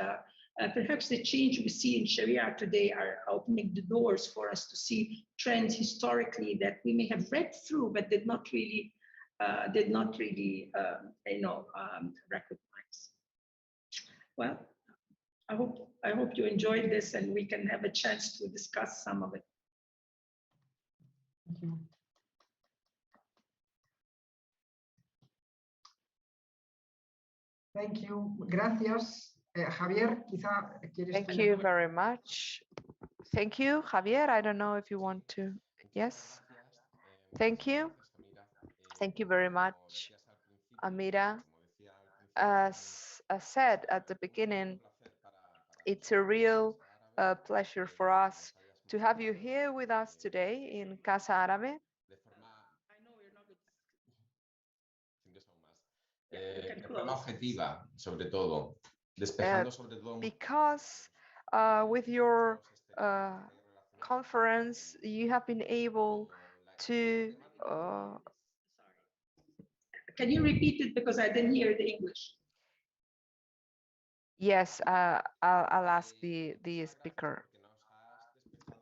perhaps the change we see in Sharia today are opening the doors for us to see trends historically that we may have read through but did not really recognize. Well, I hope you enjoyed this and we can have a chance to discuss some of it. Thank you. Thank you. Gracias. Javier, quizá quieres. Thank you very much. Thank you, Javier. I don't know if you want to. Yes. Thank you. Thank you very much, Amira. As I said at the beginning, it's a real pleasure for us to have you here with us today in Casa Árabe. De forma objetiva, sobre todo, despejando sobre todo. Because with your conference, you have been able to. Can you repeat it, because I didn't hear the English? Yes, I'll ask the speaker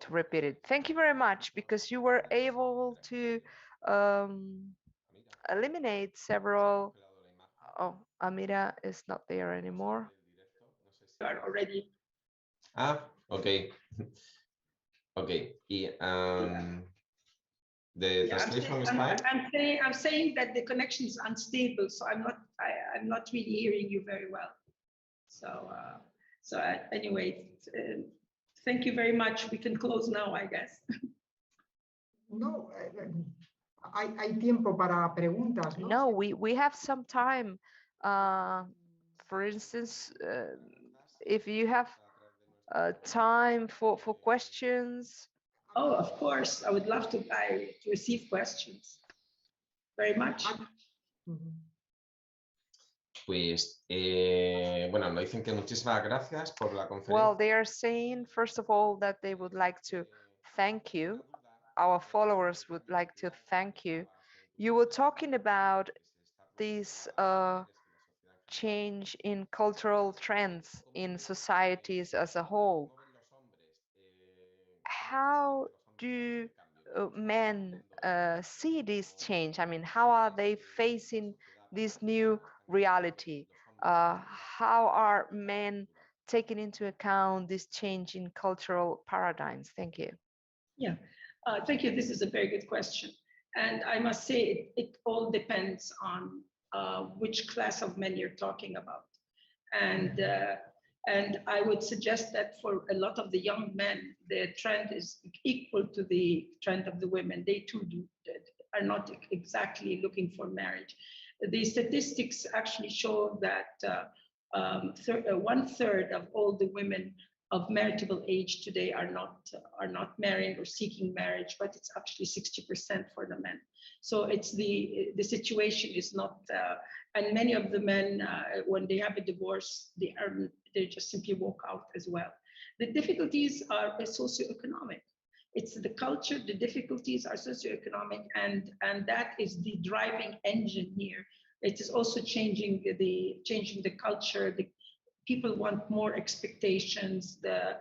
to repeat it. Thank you very much, because you were able to eliminate several. Oh, Amira is not there anymore. Are already. Okay. Okay. The translation is fine. I'm saying that the connection is unstable, so I'm not really hearing you very well. So anyway, thank you very much. We can close now, I guess. No, hay tiempo para preguntas, ¿no? No, we have some time. For instance, if you have time for questions. Oh, of course. I would love to receive questions. Very much. Pues, bueno, nos dicen que muchísimas gracias por la conferencia. Well, they are saying, first of all, that they would like to thank you. Our followers would like to thank you. You were talking about this change in cultural trends in societies as a whole. How do men see this change? I mean, how are they facing this new reality? How are men taking into account this change in cultural paradigms? Thank you. Yeah, thank you. This is a very good question. And I must say, it all depends on which class of men you're talking about. And I would suggest that for a lot of the young men, the trend is equal to the trend of the women. They too are not exactly looking for marriage. The statistics actually show that 1/3 of all the women of marriageable age today are not marrying or seeking marriage, but it's actually 60% for the men. So it's the situation is not, and many of the men, when they have a divorce, they just simply walk out as well. The difficulties are socioeconomic. It's the culture, the difficulties are socioeconomic, and that is the driving engine here. It is also changing the culture. The people want more expectations, a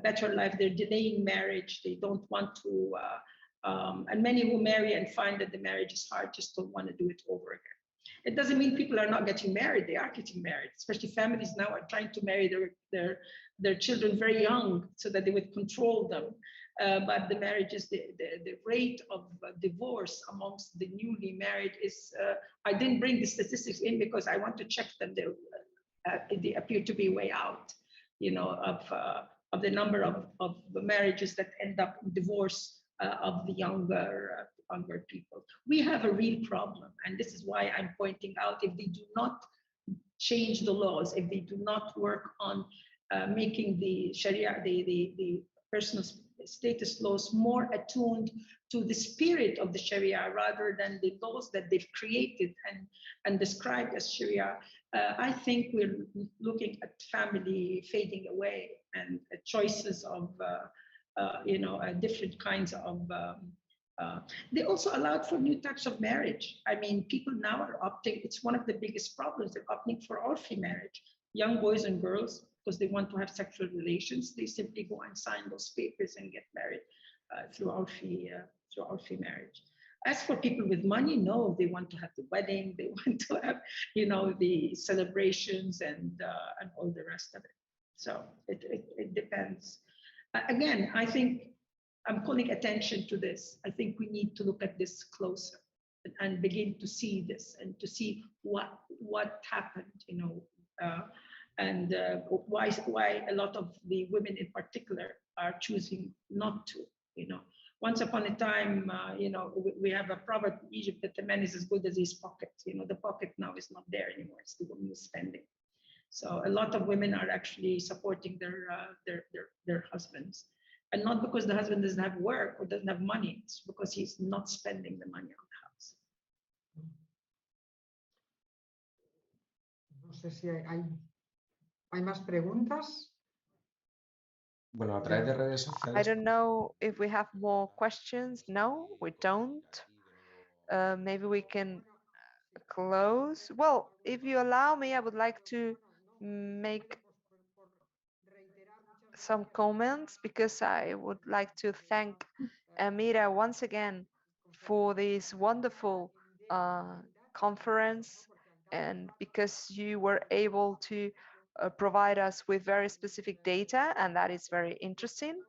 better life. They're delaying marriage. They don't want to, and many who marry and find that the marriage is hard just don't want to do it over again. It doesn't mean people are not getting married. They are getting married, especially families now are trying to marry their children very young so that they would control them. but the marriages, the rate of divorce amongst the newly married is, I didn't bring the statistics in because I want to check them. They appear to be way out, of the number of the marriages that end up in divorce of the younger people. We have a real problem, and this is why I'm pointing out, if they do not change the laws, if they do not work on making the Sharia, the personal status laws more attuned to the spirit of the Sharia rather than the laws that they've created and described as Sharia, I think we're looking at family fading away and choices of, different kinds of. They also allowed for new types of marriage. I mean, people now are opting, it's one of the biggest problems, they're opting for orphan marriage. Young boys and girls, because they want to have sexual relations, they simply go and sign those papers and get married through orphan marriage. As for people with money, no, they want to have the wedding, they want to have, the celebrations and all the rest of it. So it depends. Again, I think I'm calling attention to this. I think we need to look at this closer and begin to see this and to see what happened, and why a lot of the women in particular are choosing not to, Once upon a time, we have a proverb in Egypt that the man is as good as his pocket. The pocket now is not there anymore. It's the woman who's spending. So a lot of women are actually supporting their husbands, and not because the husband doesn't have work or doesn't have money. It's because he's not spending the money on the house. No sé si hay más preguntas. Bueno, a través de redes I sociales. don't know if we have more questions. No, we don't. Maybe we can close. Well, if you allow me, I would like to make some comments because I would like to thank Amira once again for this wonderful conference, and because you were able to provide us with very specific data, and that is very interesting.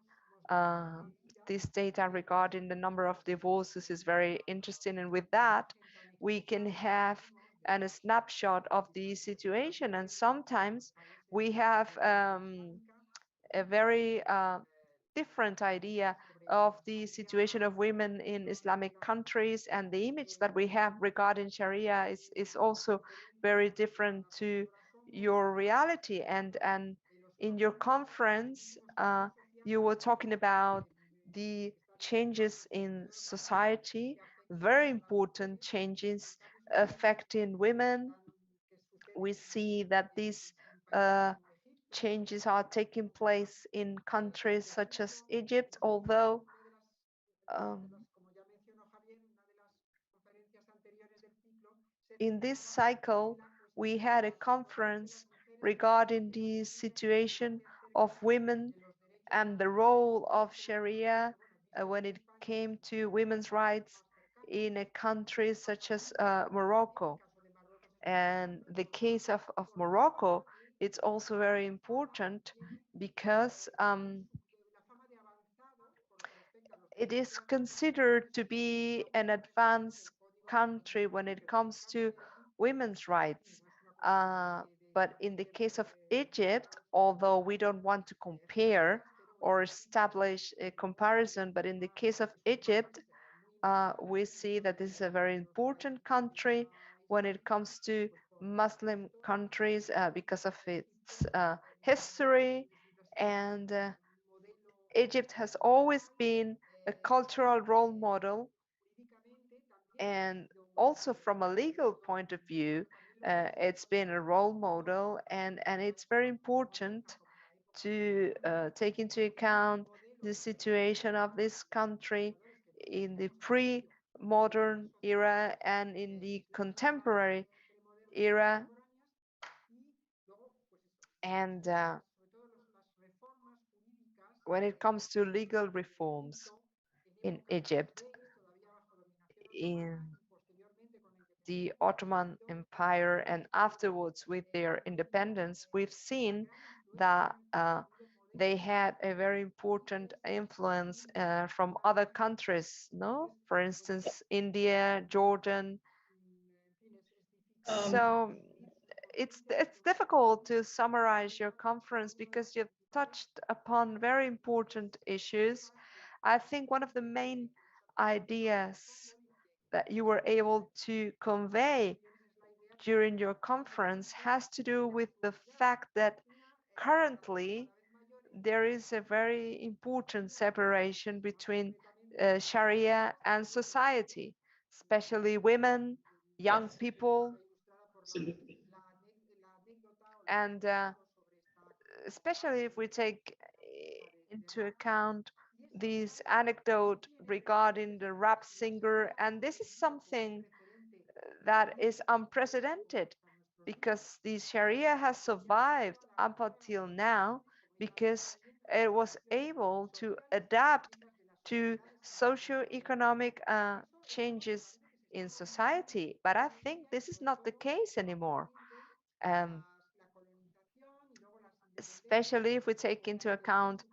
Uh, this data regarding the number of divorces is very interesting, and with that, we can have a snapshot of the situation. And sometimes we have a very different idea of the situation of women in Islamic countries, and the image that we have regarding Sharia is also very different to your reality. And in your conference, you were talking about the changes in society, very important changes affecting women. We see that these changes are taking place in countries such as Egypt, although um, in this cycle we had a conference regarding the situation of women and the role of Sharia when it came to women's rights in a country such as Morocco. And the case of Morocco, it's also very important because it is considered to be an advanced country when it comes to women's rights. Uh, but in the case of Egypt, although we don't want to compare or establish a comparison, but in the case of Egypt, we see that this is a very important country when it comes to Muslim countries because of its history. And Egypt has always been a cultural role model, and also from a legal point of view, it's been a role model, and it's very important to take into account the situation of this country in the pre-modern era and in the contemporary era. And when it comes to legal reforms in Egypt, in the Ottoman Empire and afterwards with their independence, we've seen that they had a very important influence from other countries, no? For instance, India, Jordan. Um, So it's difficult to summarize your conference because you've touched upon very important issues. I think one of the main ideas that you were able to convey during your conference has to do with the fact that currently there is a very important separation between Sharia and society, especially women, young Yes. people, Absolutely. and especially if we take into account this anecdote regarding the rap singer, and this is something that is unprecedented because the Sharia has survived up until now because it was able to adapt to socio-economic changes in society. But I think this is not the case anymore. Um, Especially if we take into account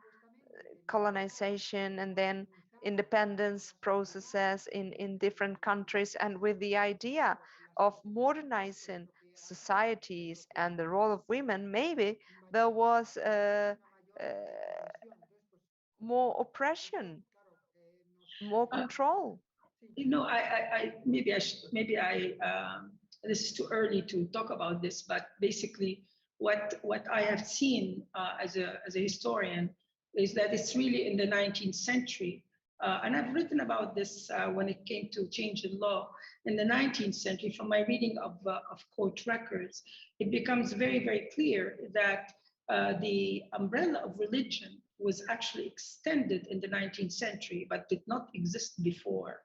colonization and then independence processes in different countries, and with the idea of modernizing societies and the role of women, maybe there was uh, more oppression, more Uh, control. maybe this is too early to talk about this, but basically, what I have seen as a historian is that it's really in the 19th century, and I've written about this when it came to change in law in the 19th century. From my reading of court records, it becomes very, very clear that the umbrella of religion was actually extended in the 19th century, but did not exist before.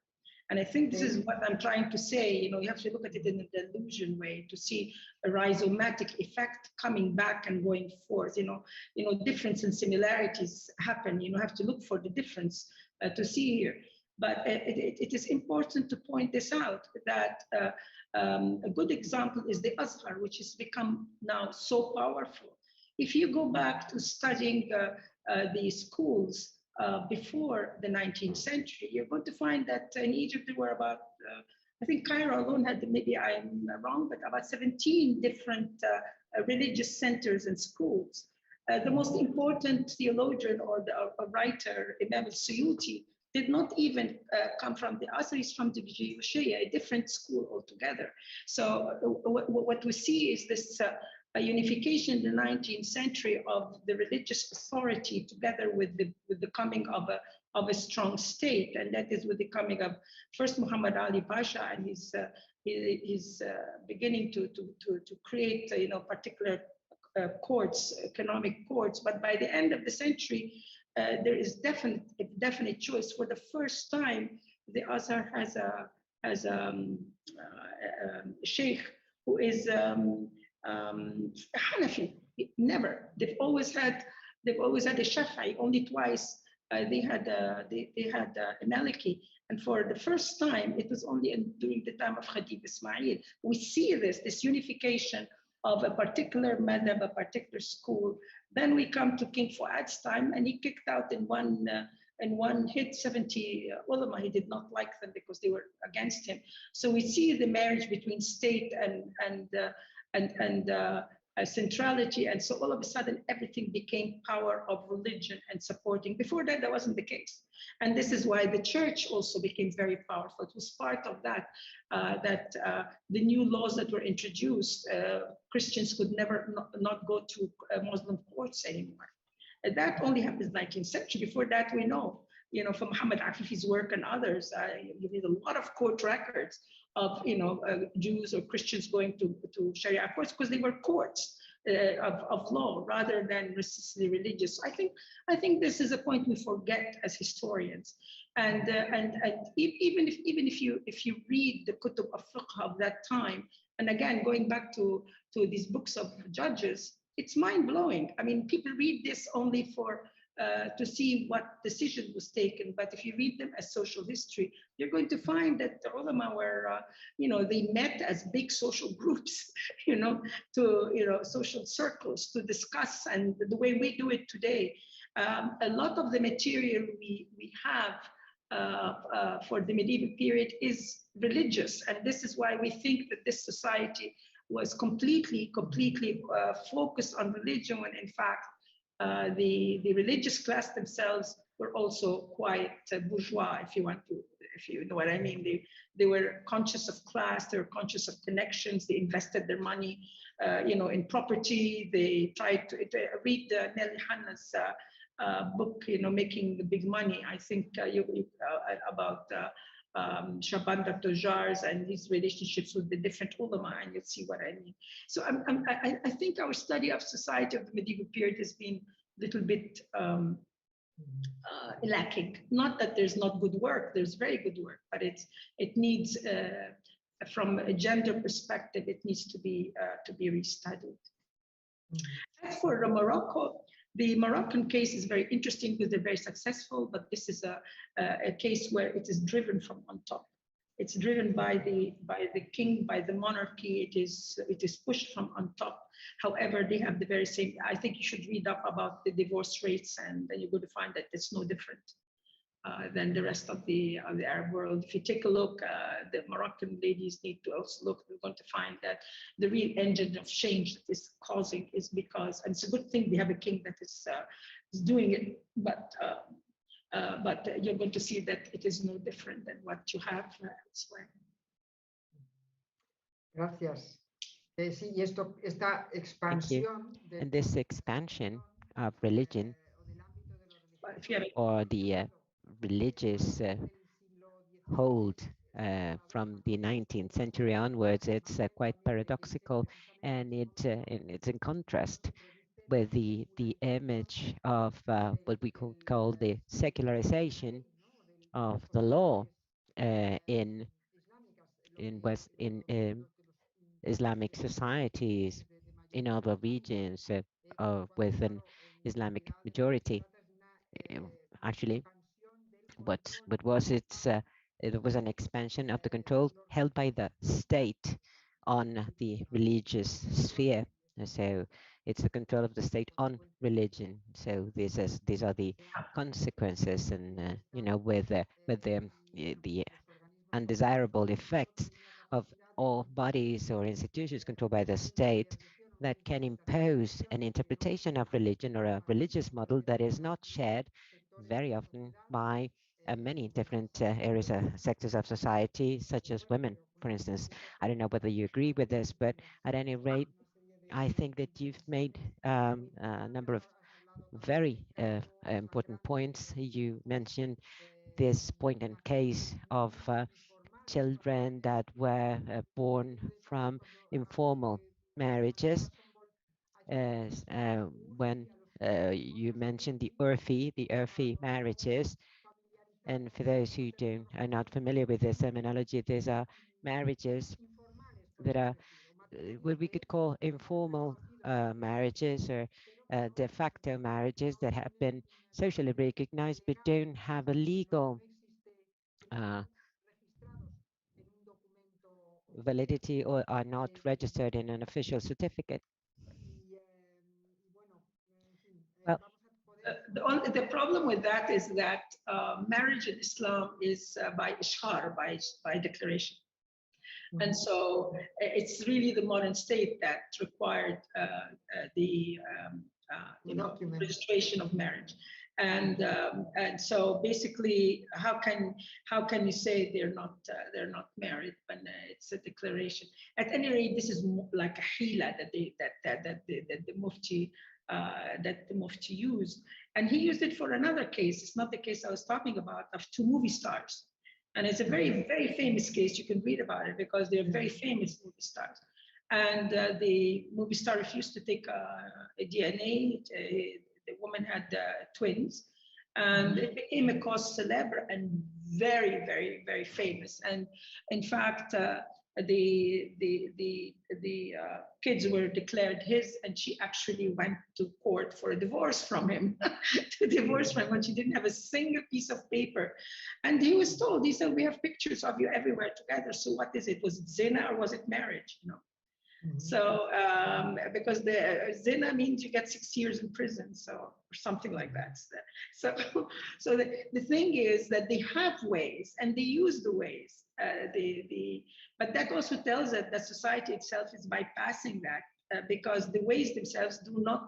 And I think this is Okay. what I'm trying to say. You have to look at it in a delusion way to see a rhizomatic effect coming back and going forth. Difference and similarities happen. You have to look for the difference to see here. But it is important to point this out that a good example is the Azhar, which has become now so powerful. If you go back to studying the schools before the 19th century, you're going to find that in Egypt there were about, I think Cairo alone had, maybe I'm wrong, but about 17 different religious centers and schools. The most important theologian or a writer, Imam al-Suyuti, did not even come from the Asaris, from the Shia, a different school altogether. So what we see is this a unification in the 19th century of the religious authority together with the coming of a strong state, and that is with the coming of first Muhammad Ali Pasha and his beginning to create particular courts, economic courts. But by the end of the century, there is a definite choice. For the first time, the Azhar has a sheikh who is Hanafi. Never. They've always had a Shafi'i. Only twice they had a Maliki. And for the first time, it was only during the time of Khatib Ismail. We see this unification of a particular madhab, a particular school. Then we come to King Fuad's time, and he kicked out in one hit 70 ulama. He did not like them because they were against him. So we see the marriage between state and centrality, and so all of a sudden everything became power of religion and supporting. Before that, that wasn't the case, and this is why the church also became very powerful. It was part of that the new laws that were introduced, Christians could never not go to Muslim courts anymore. And that only happened in the 19th century. Before that, we know, from Muhammad Afifi's work and others, you read a lot of court records of, Jews or Christians going to Sharia courts because they were courts of law rather than necessarily religious. I think this is a point we forget as historians. And even if you read the kutub of fiqh of that time, and again going back to these books of judges, it's mind-blowing. I mean, people read this only to see what decision was taken. But if you read them as social history, you're going to find that the ulama were, they met as big social groups, social circles to discuss, and the way we do it today. A lot of the material we have for the medieval period is religious, and this is why we think that this society was completely focused on religion, when in fact the religious class themselves were also quite bourgeois, if you know what I mean. They were conscious of class, they were conscious of connections, they invested their money in property. They tried to read Nelly Hanna's book, Making the Big Money. I think about Shaban Dr. Jars and his relationships with the different ulama, and you'll see what I mean. So I think our study of society of the medieval period has been a little bit lacking. Not that there's not good work, there's very good work, but it needs, from a gender perspective, it needs to be restudied. As for Morocco, the Moroccan case is very interesting because they're very successful, but this is a case where it is driven from on top. It's driven by the king, by the monarchy. It is pushed from on top. However, they have the very same. I think you should read up about the divorce rates, and then you're going to find that it's no different than the rest of the Arab world. If you take a look, the Moroccan ladies need to also look. We're going to find that the real engine of change that is causing is because, and it's a good thing we have a king that is doing it, but you're going to see that it is no different than what you have elsewhere. Gracias. Sí, y esta expansión And this expansion of religion or the religious hold from the 19th century onwards, it's quite paradoxical, and it's in contrast with the image of what we could call the secularization of the law in Islamic societies, in other regions with an Islamic majority. Actually, what was it was an expansion of the control held by the state on the religious sphere. So it's the control of the state on religion. So these are the consequences, and with the undesirable effects of all bodies or institutions controlled by the state that can impose an interpretation of religion or a religious model that is not shared very often by many different areas, sectors of society, such as women, for instance. I don't know whether you agree with this, but at any rate, I think that you've made a number of very important points. You mentioned this point and case of children that were born from informal marriages, as when you mentioned the Urfi marriages. And for those who are not familiar with this terminology, these are marriages that are what we could call informal marriages, or de facto marriages that have been socially recognized but don't have a legal uh, validity or are not registered in an official certificate. Well, The problem with that is that marriage in Islam is by ishar, by declaration. And so it's really the modern state that required the registration of marriage. And so basically, how can you say they're not married when it's a declaration? At any rate, this is like a hila that the Mufti used, and he used it for another case. It's not the case I was talking about, of two movie stars, and it's a very, very famous case. You can read about it because they're very famous movie stars. And the movie star refused to take a DNA. The woman had twins, and it became a cause célèbre and very, very, very famous. And in fact, the kids were declared his, and she actually went to court for a divorce from him, to divorce from him, when she didn't have a single piece of paper. And he was told, he said, we have pictures of you everywhere together. So what is it? Was it zina or was it marriage? So because the zina means you get 6 years in prison, so or something like that. So so the thing is that they have ways and they use the ways. But that also tells us that society itself is bypassing that. Because the ways themselves do not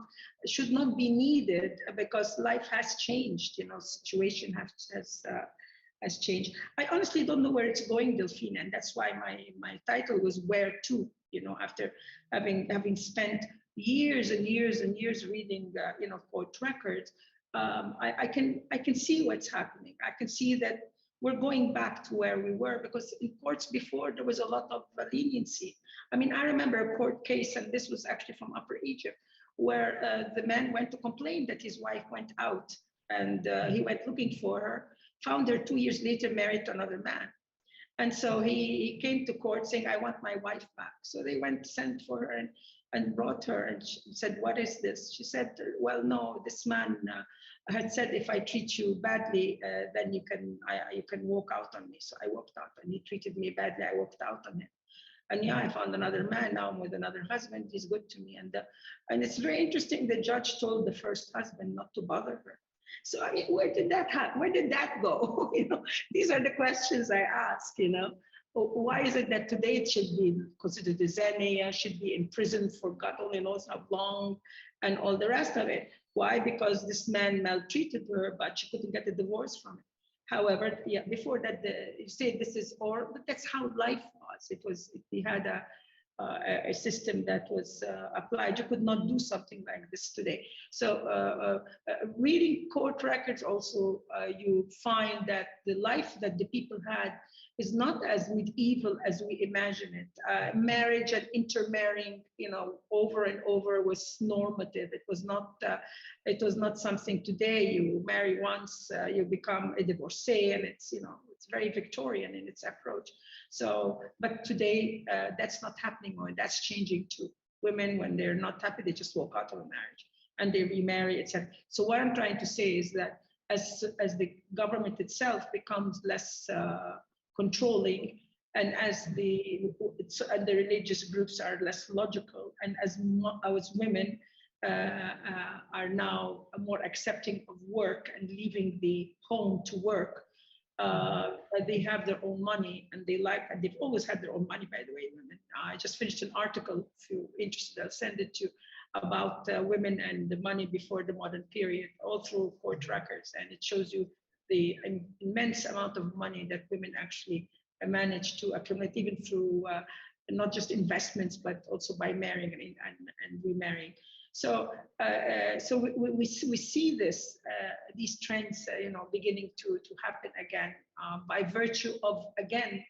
should not be needed because life has changed. Situation has changed. I honestly don't know where it's going, Delphine, and that's why my title was "Where to." After having spent years and years and years reading, court records, I can see what's happening. I can see that we're going back to where we were because in courts before there was a lot of leniency. I mean, I remember a court case, and this was actually from Upper Egypt, where the man went to complain that his wife went out, and he went looking for her, found her 2 years later married to another man. And so he came to court saying, I want my wife back. So they went, sent for her and brought her and she said, what is this? She said, well, no, this man had said, if I treat you badly, then you can walk out on me. So I walked out and he treated me badly. I walked out on him. And yeah, I found another man. Now I'm with another husband. He's good to me. And it's very interesting. The judge told the first husband not to bother her. So I mean, where did that happen? Where did that go? These are the questions I ask. Why is it that today it should be considered a zania, should be in prison for God only knows how long, and all the rest of it? Why? Because this man maltreated her, but she couldn't get a divorce from him. However, yeah, before that, you say this is, but that's how life was. We had a system that was applied. You could not do something like this today. So reading court records also, you find that the life that the people had is not as medieval as we imagine it. Marriage and intermarrying, over and over was normative. It was not. It was not something today. You marry once, you become a divorcee, and it's very Victorian in its approach. So, but today that's not happening, or that's changing too. Women, when they're not happy, they just walk out of a marriage and they remarry, etc. So what I'm trying to say is that as the government itself becomes less controlling, and as the religious groups are less logical, and as women are now more accepting of work and leaving the home to work, they have their own money and they've always had their own money, by the way, women. I just finished an article, if you're interested, I'll send it to you, about women and the money before the modern period, all through court records. And it shows you the immense amount of money that women actually manage to accumulate, even through not just investments, but also by marrying and remarrying. So, we see these trends, beginning to happen again by virtue of, again,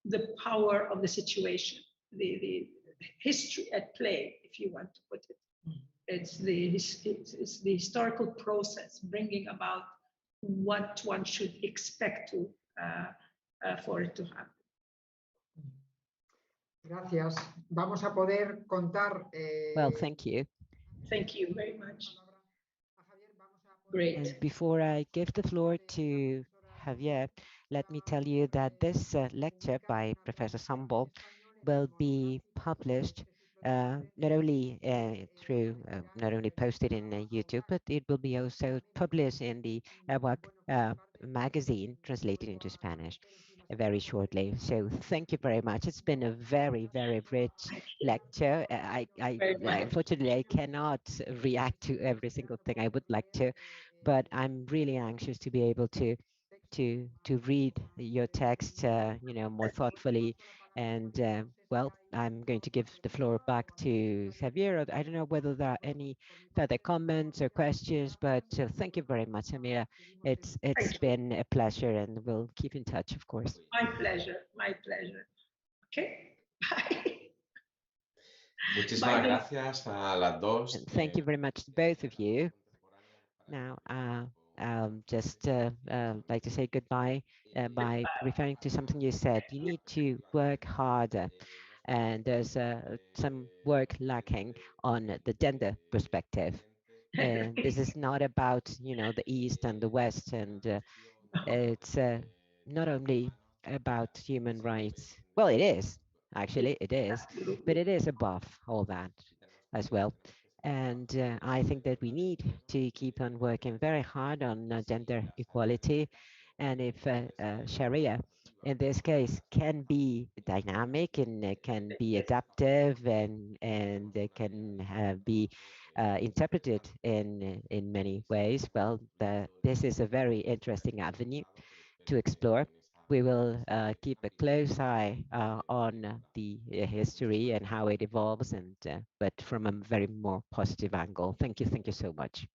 the power of the situation, the history at play, if you want to put it. It's the historical process bringing about what one should expect for it to happen. Gracias. Vamos a poder contar. Well, thank you. Thank you very much. Great. And before I give the floor to Javier, let me tell you that this lecture by Professor Sonbol will be published not only not only posted in YouTube, but it will be also published in the Awak magazine, translated into Spanish very shortly. So thank you very much. It's been a very, very rich lecture. Very much. Unfortunately, I cannot react to every single thing I would like to, but I'm really anxious to be able to read your text, more thoughtfully. And well, I'm going to give the floor back to Javier. I don't know whether there are any further comments or questions, but thank you very much, Amira. It's Thank you. been a pleasure, and we'll keep in touch, of course. My pleasure. My pleasure. Okay. Bye. Muchísimas gracias a las dos. And thank you very much to both of you. Now, just like to say goodbye by referring to something you said. You need to work harder, and there's some work lacking on the gender perspective. And this is not about, the East and the West, and it's not only about human rights. Well, it is, Actually, it is, but it is above all that as well. And I think that we need to keep on working very hard on gender equality. And if Sharia, in this case, can be dynamic and can be adaptive and can be interpreted in many ways, well, this is a very interesting avenue to explore. We will keep a close eye on the history and how it evolves, and but from a very more positive angle. Thank you so much.